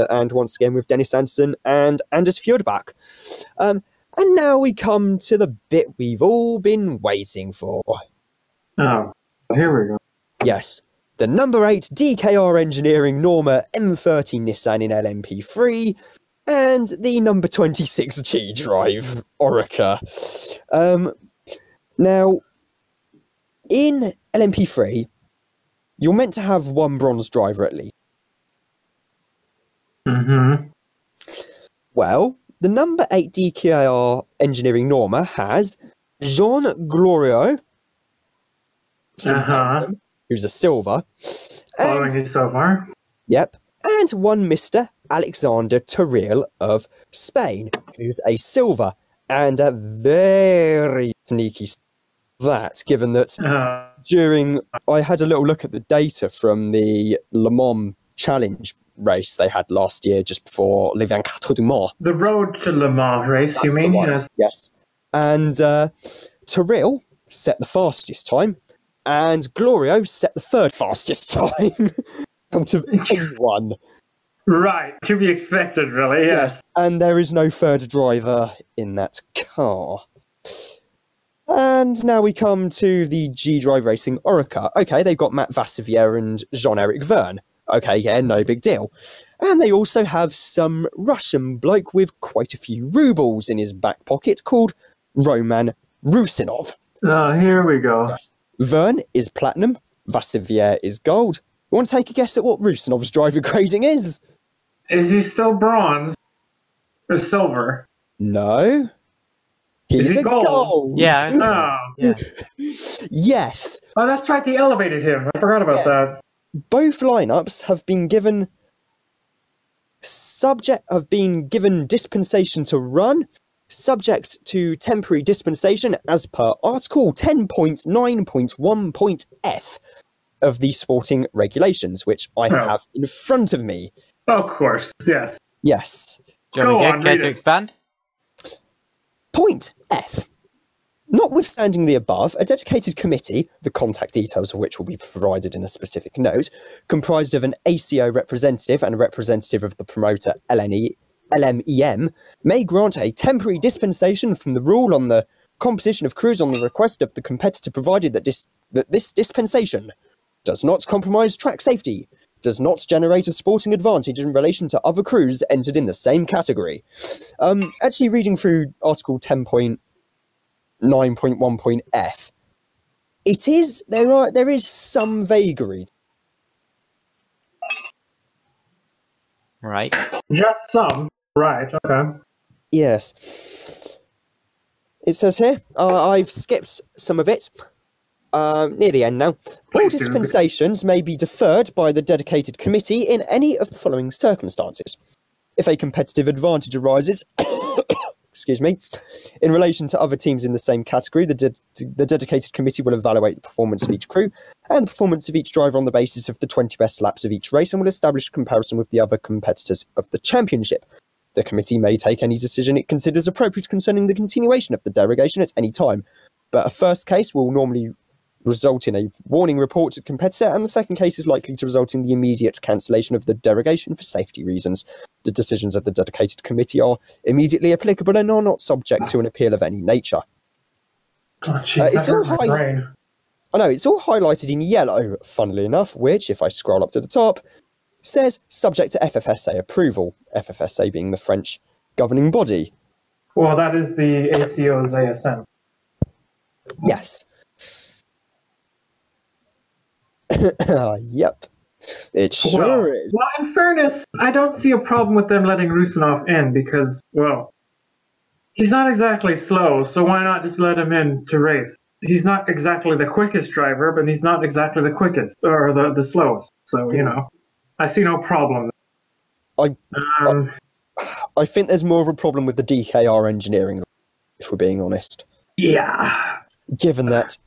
S3: and once again with Dennis Anderson and Anders Fjordbach. And now we come to the bit we've all been waiting for.
S1: Oh, here we go.
S3: Yes, the number 8 DKR Engineering Norma M30 Nissan in LMP3, and the number 26 G-Drive Orica. Now, in LMP3, you're meant to have one bronze driver at least.
S1: Mm-hmm.
S3: Well, the number 8 DKR Engineering Norma has Jean Glorieux, from Belgium, who's a silver.
S1: Following you so far.
S3: Yep. And one Mr. Alexander Terrell of Spain, who's a silver, and a very sneaky that, given that I had a little look at the data from the Le Mans Challenge race they had last year, just before Le 24 du Mans.
S1: The Road to Le Mans race,
S3: That's
S1: you mean?
S3: Yes. Yes. And Terrell set the fastest time, and Glorieux set the third fastest time out of anyone.
S1: Right, to be expected, really, yes.
S3: And there is no third driver in that car. And now we come to the G-Drive Racing Orica. Okay, they've got Matt Vassivier and Jean-Eric Verne. Okay, yeah, no big deal. And they also have some Russian bloke with quite a few rubles in his back pocket called Roman Rusinov.
S1: Oh, here we go.
S3: Yes. Verne is platinum, Vassivier is gold. You want to take a guess at what Rusinov's driver grading is?
S1: Is he still bronze? Or silver?
S3: No. He's a gold.
S2: Yeah.
S1: Oh.
S2: Yeah.
S3: Yes.
S1: Oh, that's right, they elevated him. I forgot about that.
S3: Both lineups have been given dispensation to run, subject to temporary dispensation as per Article 10.9.1.f of the sporting regulations, which I have in front of me.
S1: Of course, yes.
S3: Yes.
S2: Do you want to expand?
S3: Point F. Notwithstanding the above, a dedicated committee, the contact details of which will be provided in a specific note, comprised of an ACO representative and a representative of the promoter LMEM, may grant a temporary dispensation from the rule on the composition of crews on the request of the competitor, provided that this dispensation does not compromise track safety, does not generate a sporting advantage in relation to other crews entered in the same category. Actually, reading through Article 10.9.1.f, there is some vagary.
S2: Right.
S1: Just some. Right, okay.
S3: Yes. It says here, I've skipped some of it. Near the end now. All
S1: Please do.
S3: dispensations may be deferred by the dedicated committee in any of the following circumstances. If a competitive advantage arises, excuse me, in relation to other teams in the same category, the dedicated committee will evaluate the performance of each crew and the performance of each driver on the basis of the 20 best laps of each race and will establish a comparison with the other competitors of the championship. The committee may take any decision it considers appropriate concerning the continuation of the derogation at any time, but a first case will normally result in a warning report to the competitor, and the second case is likely to result in the immediate cancellation of the derogation for safety reasons. The decisions of the dedicated committee are immediately applicable and are not subject to an appeal of any nature.
S1: Oh, jeez, that hurt my brain.
S3: I know, it's all highlighted in yellow, funnily enough, which, if I scroll up to the top, says subject to FFSA approval, FFSA being the French governing body.
S1: Well, that is the ACO's ASM.
S3: Yes. Yep. It sure is.
S1: Well, in fairness, I don't see a problem with them letting Rusinov in because, well, he's not exactly slow, so why not just let him in to race? He's not exactly the quickest driver, but he's not exactly the quickest, or the slowest. So, you know, I see no problem.
S3: I think there's more of a problem with the DKR engineering, if we're being honest.
S1: Yeah.
S3: Given that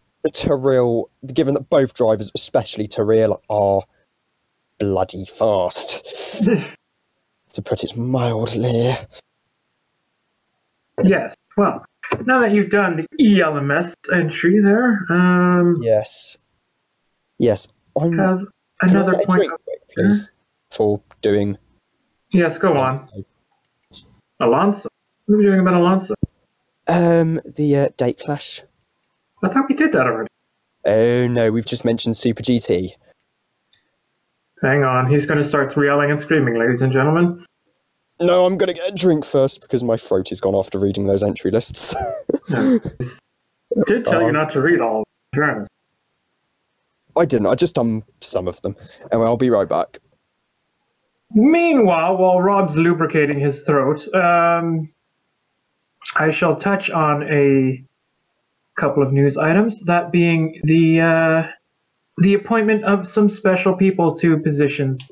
S3: both drivers, especially Tyrrell, are bloody fast, to put it mildly.
S1: Yes. Well, now that you've done the ELMS entry there,
S3: Yes. I'm
S1: have another
S3: Can I get a
S1: point.
S3: drink quick, please, for doing.
S1: Yes, go on. Alonso. What are we doing about Alonso?
S3: The date clash.
S1: I thought we did that already.
S3: Oh no, we've just mentioned Super GT.
S1: Hang on, he's going to start yelling and screaming, ladies and gentlemen.
S3: No, I'm going to get a drink first because my throat is gone after reading those entry lists.
S1: I did tell you not to read all of them.
S3: I didn't, I just done some of them. Anyway, I'll be right back.
S1: Meanwhile, while Rob's lubricating his throat, I shall touch on a couple of news items, that being the appointment of some special people to positions,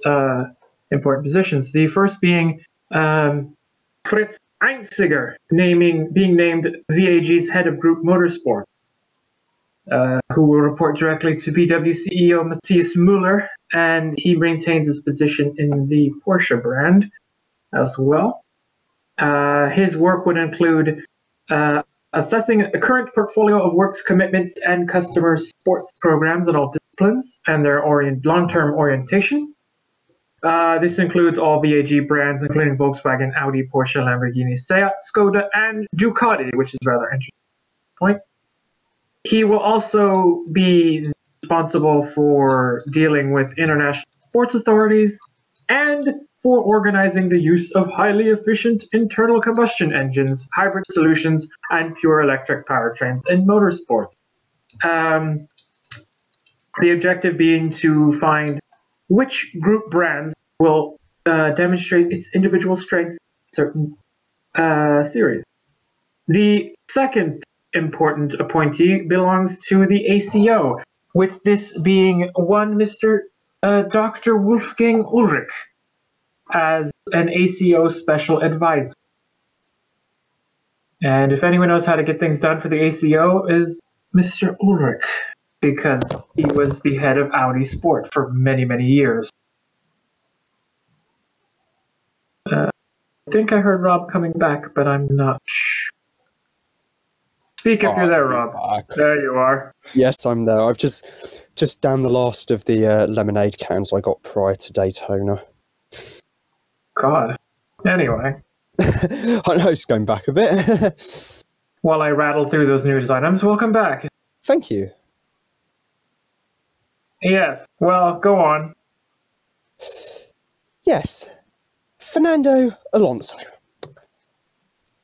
S1: important positions. The first being Fritz Einziger being named VAG's head of Group Motorsport, who will report directly to VW CEO Matthias Müller, and he maintains his position in the Porsche brand as well. His work would include assessing a current portfolio of works commitments and customer sports programs in all disciplines and their long-term orientation. This includes all VAG brands, including Volkswagen, Audi, Porsche, Lamborghini, Seat, Skoda, and Ducati, which is rather interesting point. He will also be responsible for dealing with international sports authorities and for organizing the use of highly efficient internal combustion engines, hybrid solutions, and pure electric powertrains in motorsports. The objective being to find which group brands will demonstrate its individual strengths in certain series. The second important appointee belongs to the ACO, with this being one Mr. Dr. Wolfgang Ulrich as an ACO special advisor. And if anyone knows how to get things done for the ACO, is Mr. Ulrich, because he was the head of Audi Sport for many, many years. I think I heard Rob coming back, but I'm not sure. Speak if you're there, Rob.
S3: Back.
S1: There you are.
S3: Yes, I'm there. I've just down the last of the lemonade cans I got prior to Daytona.
S1: God. Anyway.
S3: I know it's going back a bit.
S1: While I rattle through those news items, welcome back.
S3: Thank you.
S1: Yes, well, go on.
S3: Yes. Fernando Alonso.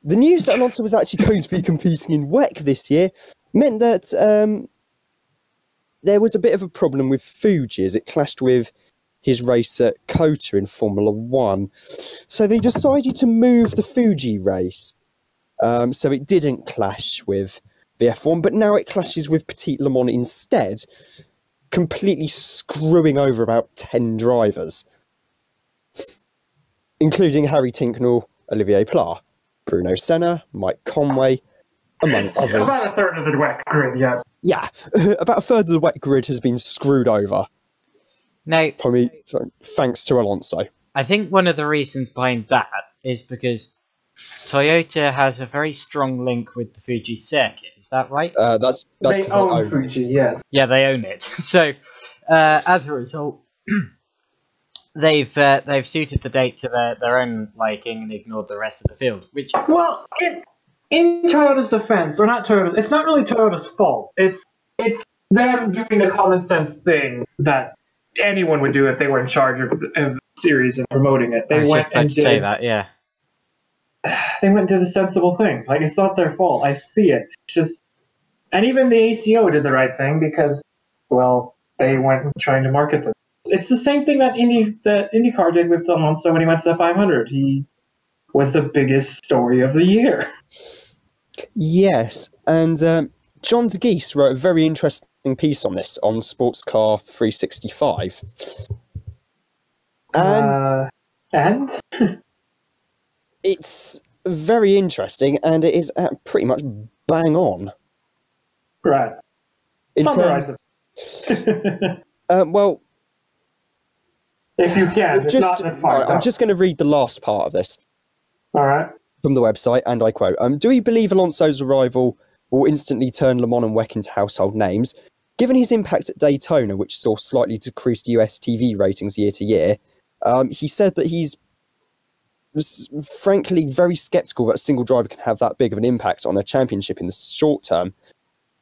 S3: The news that Alonso was actually going to be competing in WEC this year meant that there was a bit of a problem with Fuji as it clashed with his race at COTA in Formula 1. So they decided to move the Fuji race so it didn't clash with the F1, but now it clashes with Petit Le Mans instead, completely screwing over about 10 drivers, including Harry Tincknell, Olivier Pla, Bruno Senna, Mike Conway, among others.
S1: About a third of the wet grid, yes.
S3: Yeah, about a third of the wet grid has been screwed over.
S2: Now,
S3: Probably thanks to Alonso.
S2: I think one of the reasons behind that is because Toyota has a very strong link with the Fuji circuit. Is that right?
S3: That's
S1: They
S3: 'cause
S1: own Fuji, yes.
S2: Yeah, they own it. So, as a result, they've suited the date to their own liking and ignored the rest of the field. Which,
S1: Well, in Toyota's defense, or not Toyota's, it's not really Toyota's fault. It's them doing the common sense thing that anyone would do if they were in charge of the series and promoting it.
S2: I was just about to say that, yeah.
S1: They went and did the sensible thing. Like, it's not their fault. I see it. It's just, and even the ACO did the right thing because, well, they went trying to market this. It's the same thing that IndyCar did with Alonso when he went to the 500. He was the biggest story of the year.
S3: Yes, and John de Geese wrote a very interesting piece on this on Sportscar 365.
S1: And?
S3: It's very interesting, and it is pretty much bang on.
S1: Right.
S3: In
S1: Summarize
S3: terms,
S1: it.
S3: well,
S1: If you can. If
S3: just,
S1: not, then fine.
S3: I'm just going to read the last part of this
S1: All right.
S3: from the website, and I quote, do we believe Alonso's arrival will instantly turn Le Mans and WEC into household names? Given his impact at Daytona, which saw slightly decreased US TV ratings year to year, he said that he's frankly very sceptical that a single driver can have that big of an impact on a championship in the short term.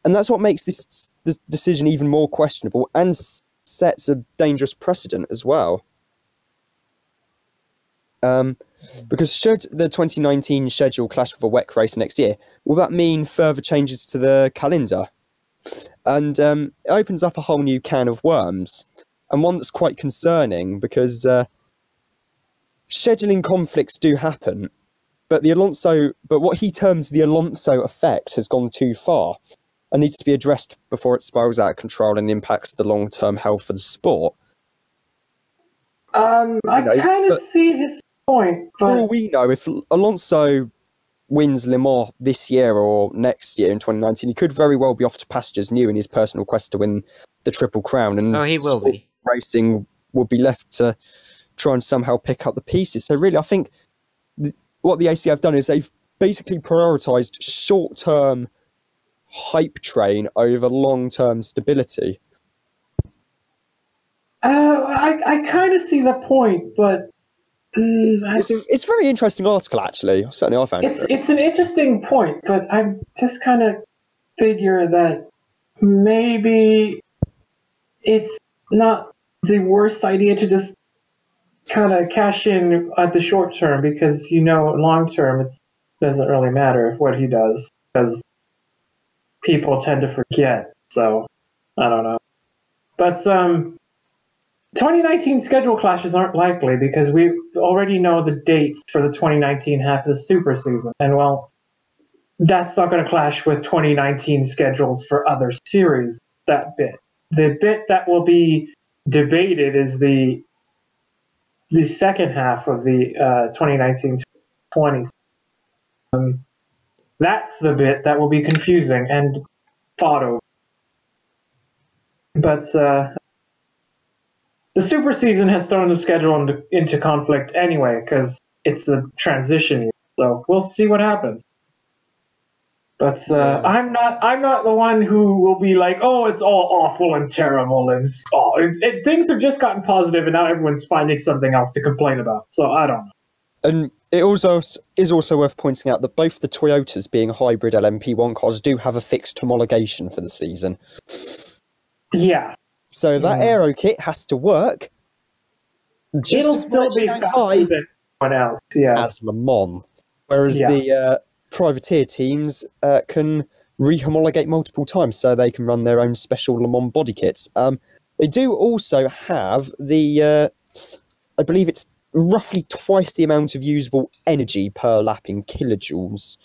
S3: And that's what makes this decision even more questionable and sets a dangerous precedent as well. Because should the 2019 schedule clash with a WEC race next year, will that mean further changes to the calendar? And it opens up a whole new can of worms, and one that's quite concerning because scheduling conflicts do happen, but what he terms the Alonso effect has gone too far and needs to be addressed before it spirals out of control and impacts the long-term health of the sport.
S1: I kind of see his point, but...
S3: For all we know, if Alonso wins Le Mans this year or next year in 2019, he could very well be off to pastures new in his personal quest to win the Triple Crown. And
S2: he will be.
S3: Racing will be left to try and somehow pick up the pieces. So really, I think what the ACA have done is they've basically prioritised short-term hype train over long-term stability.
S1: I kind of see the point, but
S3: It's a very interesting article, actually. Certainly, I found it.
S1: It's an interesting point, but I just kind of figure that maybe it's not the worst idea to just kind of cash in at the short term because, long term it doesn't really matter what he does because people tend to forget. So, I don't know. But 2019 schedule clashes aren't likely because we already know the dates for the 2019 half of the super season. And, well, that's not going to clash with 2019 schedules for other series, that bit. The bit that will be debated is the second half of the 2019-20. That's the bit that will be confusing and fought over. But the super season has thrown the schedule into conflict anyway because it's a transition year. So we'll see what happens. But I'm not the one who will be like, oh, it's all awful and terrible and things have just gotten positive and now everyone's finding something else to complain about. So I don't know.
S3: And it also is also worth pointing out that both the Toyotas, being hybrid LMP1 cars, do have a fixed homologation for the season.
S1: Yeah.
S3: So that aero kit has to work.
S1: It'll still be faster than anyone else, yeah.
S3: As Le Mans. Whereas the privateer teams can re-homologate multiple times so they can run their own special Le Mans body kits. They do also have the, I believe it's roughly twice the amount of usable energy per lap in kilojoules.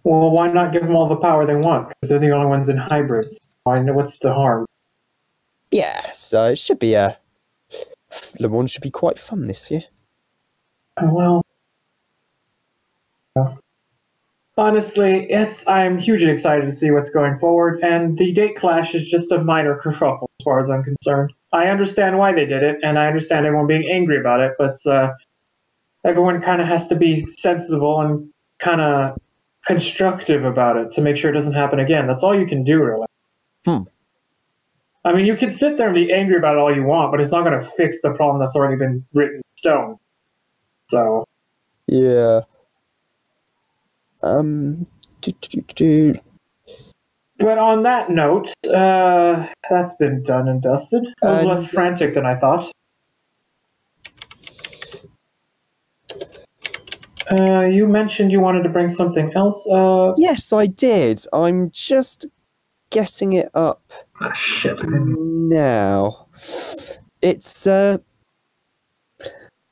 S1: Well, why not give them all the power they want? Because they're the only ones in hybrids. Why? What's the harm?
S3: Yeah, so it should be Le Mans should be quite fun this year.
S1: Well, honestly, I'm hugely excited to see what's going forward, and the date clash is just a minor kerfuffle as far as I'm concerned. I understand why they did it, and I understand everyone being angry about it, but everyone kind of has to be sensible and kind of constructive about it to make sure it doesn't happen again. That's all you can do, really. I mean, you can sit there and be angry about it all you want, but it's not going to fix the problem that's already been written in stone. So.
S3: Yeah.
S1: But on that note, that's been done and dusted. It was less frantic than I thought. You mentioned you wanted to bring something else.
S3: Yes, I did. I'm just getting it up
S1: shit.
S3: now. It's one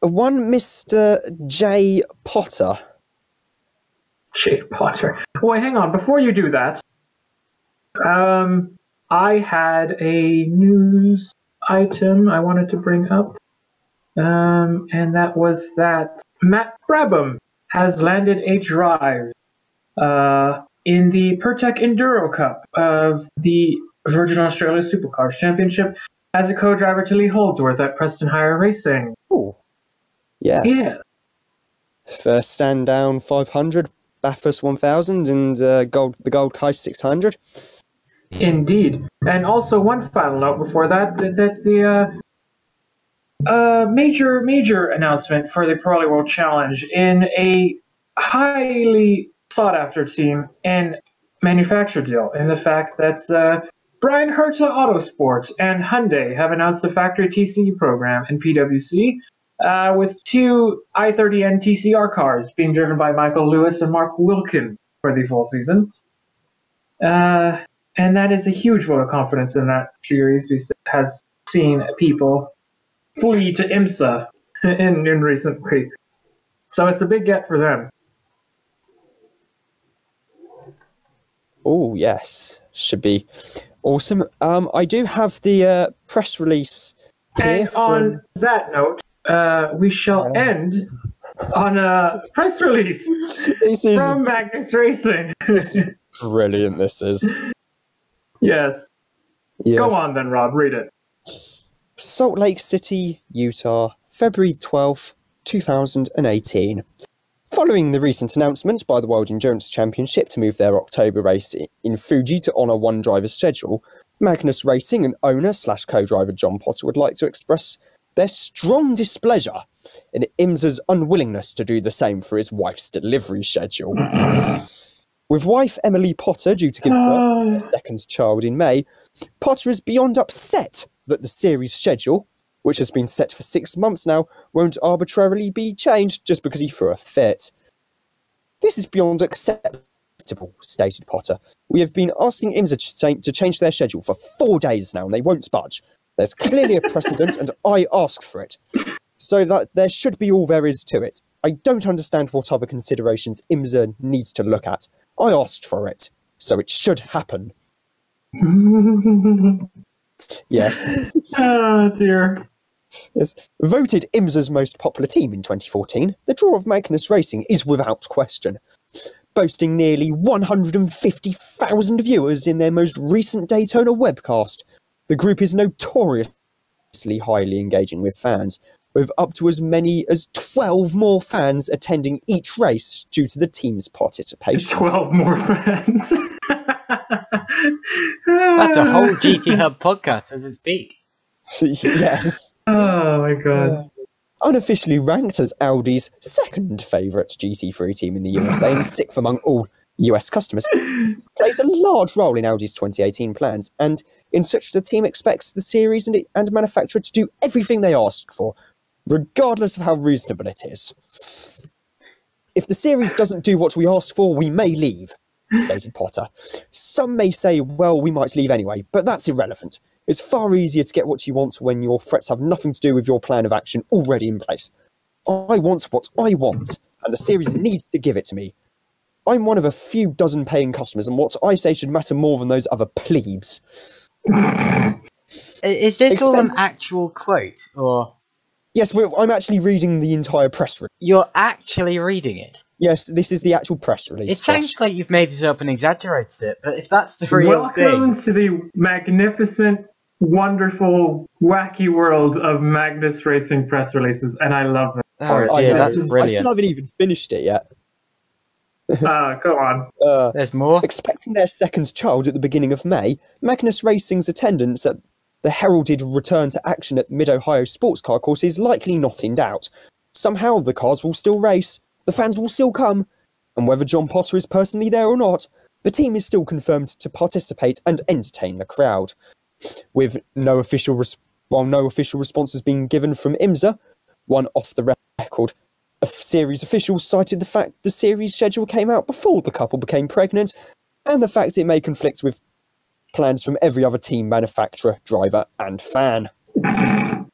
S3: Mr. J. Potter.
S1: J. Potter. Wait, hang on. Before you do that, I had a news item I wanted to bring up, and that was that Matt Brabham has landed a drive in the Pertec Enduro Cup of the Virgin Australia Supercars Championship as a co-driver to Lee Holdsworth at Preston Hire Racing.
S3: Oh, yes.
S1: Yeah.
S3: First Sandown 500, Bathurst 1000, and the Gold Coast 600.
S1: Indeed. And also one final note before that the major announcement for the Pirelli World Challenge in a highly sought-after team and manufacturer deal, in the fact that Brian Herta Autosport and Hyundai have announced a factory TCE program in PwC with two i30N TCR cars being driven by Michael Lewis and Mark Wilkin for the full season. And that is a huge vote of confidence in that series, because it has seen people flee to IMSA in recent weeks. So it's a big get for them.
S3: Oh, yes. Should be awesome. I do have the press release here.
S1: And on that note, we shall end on a press release from Magnus Racing.
S3: This is brilliant, this is.
S1: Yes. Go on then, Rob, read it.
S3: Salt Lake City, Utah, February 12th, 2018. Following the recent announcement by the World Endurance Championship to move their October race in Fuji to honour one driver's schedule, Magnus Racing and owner/co-driver John Potter would like to express their strong displeasure in IMSA's unwillingness to do the same for his wife's delivery schedule. With wife Emily Potter due to give birth to their second child in May, Potter is beyond upset that the series schedule, which has been set for 6 months now, won't arbitrarily be changed just because he threw a fit. This is beyond acceptable, stated Potter. We have been asking IMSA to change their schedule for 4 days now, and they won't budge. There's clearly a precedent, and I asked for it. So that there should be all there is to it. I don't understand what other considerations IMSA needs to look at. I asked for it, so it should happen. Yes.
S1: Oh, dear.
S3: Yes. Voted IMSA's most popular team in 2014, the draw of Magnus Racing is without question. Boasting nearly 150,000 viewers in their most recent Daytona webcast, the group is notoriously highly engaging with fans, with up to as many as 12 more fans attending each race due to the team's participation.
S1: 12 more fans.
S2: That's a whole GTHub podcast as its peak.
S3: Yes.
S1: Oh my god.
S3: Unofficially ranked as Audi's second favourite GT3 team in the USA and sixth among all US customers, plays a large role in Audi's 2018 plans, and in such the team expects the series and manufacturer to do everything they ask for, regardless of how reasonable it is. If the series doesn't do what we asked for, we may leave, stated Potter. Some may say, well, we might leave anyway, but that's irrelevant. It's far easier to get what you want when your threats have nothing to do with your plan of action already in place. I want what I want, and the series needs to give it to me. I'm one of a few dozen paying customers, and what I say should matter more than those other plebes.
S2: Is this all an actual quote, or...?
S3: Yes, I'm actually reading the entire press release.
S2: You're actually reading it?
S3: Yes, this is the actual press release.
S2: It sounds like you've made it up and exaggerated it, but if that's the real
S1: Welcome to the magnificent, wonderful, wacky world of Magnus Racing press releases, and I love it.
S2: Oh dear, that's
S3: I
S2: brilliant.
S3: still haven't even finished it yet.
S1: Go on.
S2: There's more?
S3: Expecting their second child at the beginning of May, Magnus Racing's attendance at the heralded return to action at Mid-Ohio Sports Car Course is likely not in doubt. Somehow the cars will still race, the fans will still come, and whether John Potter is personally there or not, the team is still confirmed to participate and entertain the crowd. With no official response has been given from IMSA, one off the record, a series official cited the fact the series schedule came out before the couple became pregnant, and the fact it may conflict with plans from every other team, manufacturer, driver, and fan.
S1: I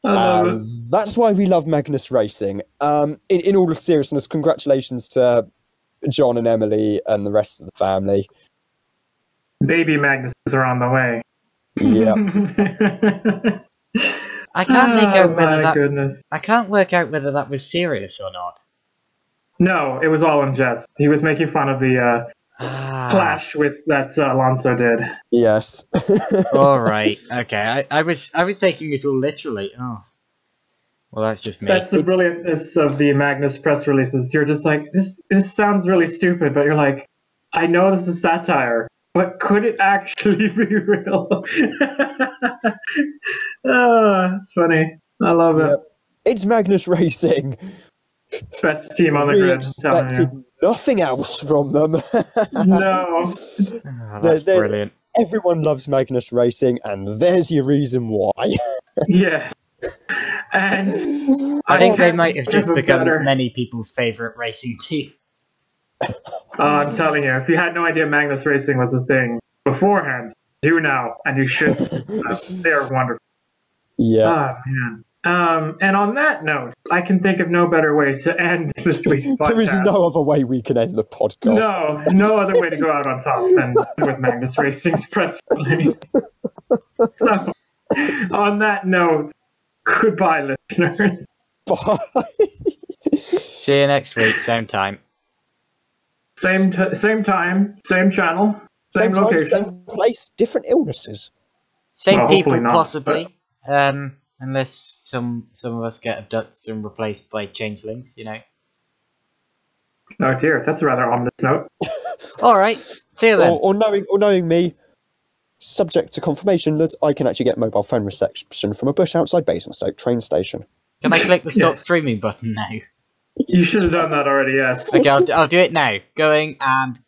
S1: love it.
S3: That's why we love Magnus Racing. In all seriousness, congratulations to John and Emily and the rest of the family.
S1: Baby Magnuses are on the way.
S3: Yeah.
S2: I can't make out whether that.
S1: Goodness.
S2: I can't work out whether that was serious or not.
S1: No, it was all in jest. He was making fun of the clash with that Alonso did.
S3: Yes.
S2: All right. Okay. I was taking it all literally. Oh. Well, that's just me.
S1: That's the brilliantness of the Magnus press releases. You're just like, this sounds really stupid, but you're like, I know this is satire, but could it actually be real? It's funny. I love it.
S3: Yep. It's Magnus Racing.
S1: Best team on the
S3: We
S1: grid.
S3: expected nothing else from them.
S1: No.
S2: Oh, that's brilliant.
S3: Everyone loves Magnus Racing, and there's your reason why.
S1: Yeah. And
S2: I think they might have just
S1: even
S2: become
S1: better.
S2: many people's favourite racing team.
S1: I'm telling you, if you had no idea Magnus Racing was a thing beforehand, do now, and you should. They're wonderful.
S3: Yeah.
S1: Oh, man. And on that note, I can think of no better way to end this week's podcast.
S3: There is no other way we can end the podcast.
S1: No other way to go out on top than with Magnus Racing's press release. So, on that note, goodbye, listeners.
S3: Bye.
S2: See you next week, same time.
S1: Same time, same channel,
S3: Same time,
S1: location.
S3: same place, different illnesses.
S2: Same
S1: Well,
S2: people,
S1: hopefully not,
S2: possibly. Unless some of us get abducted and replaced by changelings, you know.
S1: Oh dear, that's a rather ominous note.
S2: All right, see you then.
S3: Or knowing me, subject to confirmation that I can actually get mobile phone reception from a bush outside Basingstoke train station.
S2: Can I click the stop
S1: Yes.
S2: streaming button now?
S1: You should have done that already, yes.
S2: Okay, I'll do it now. Going and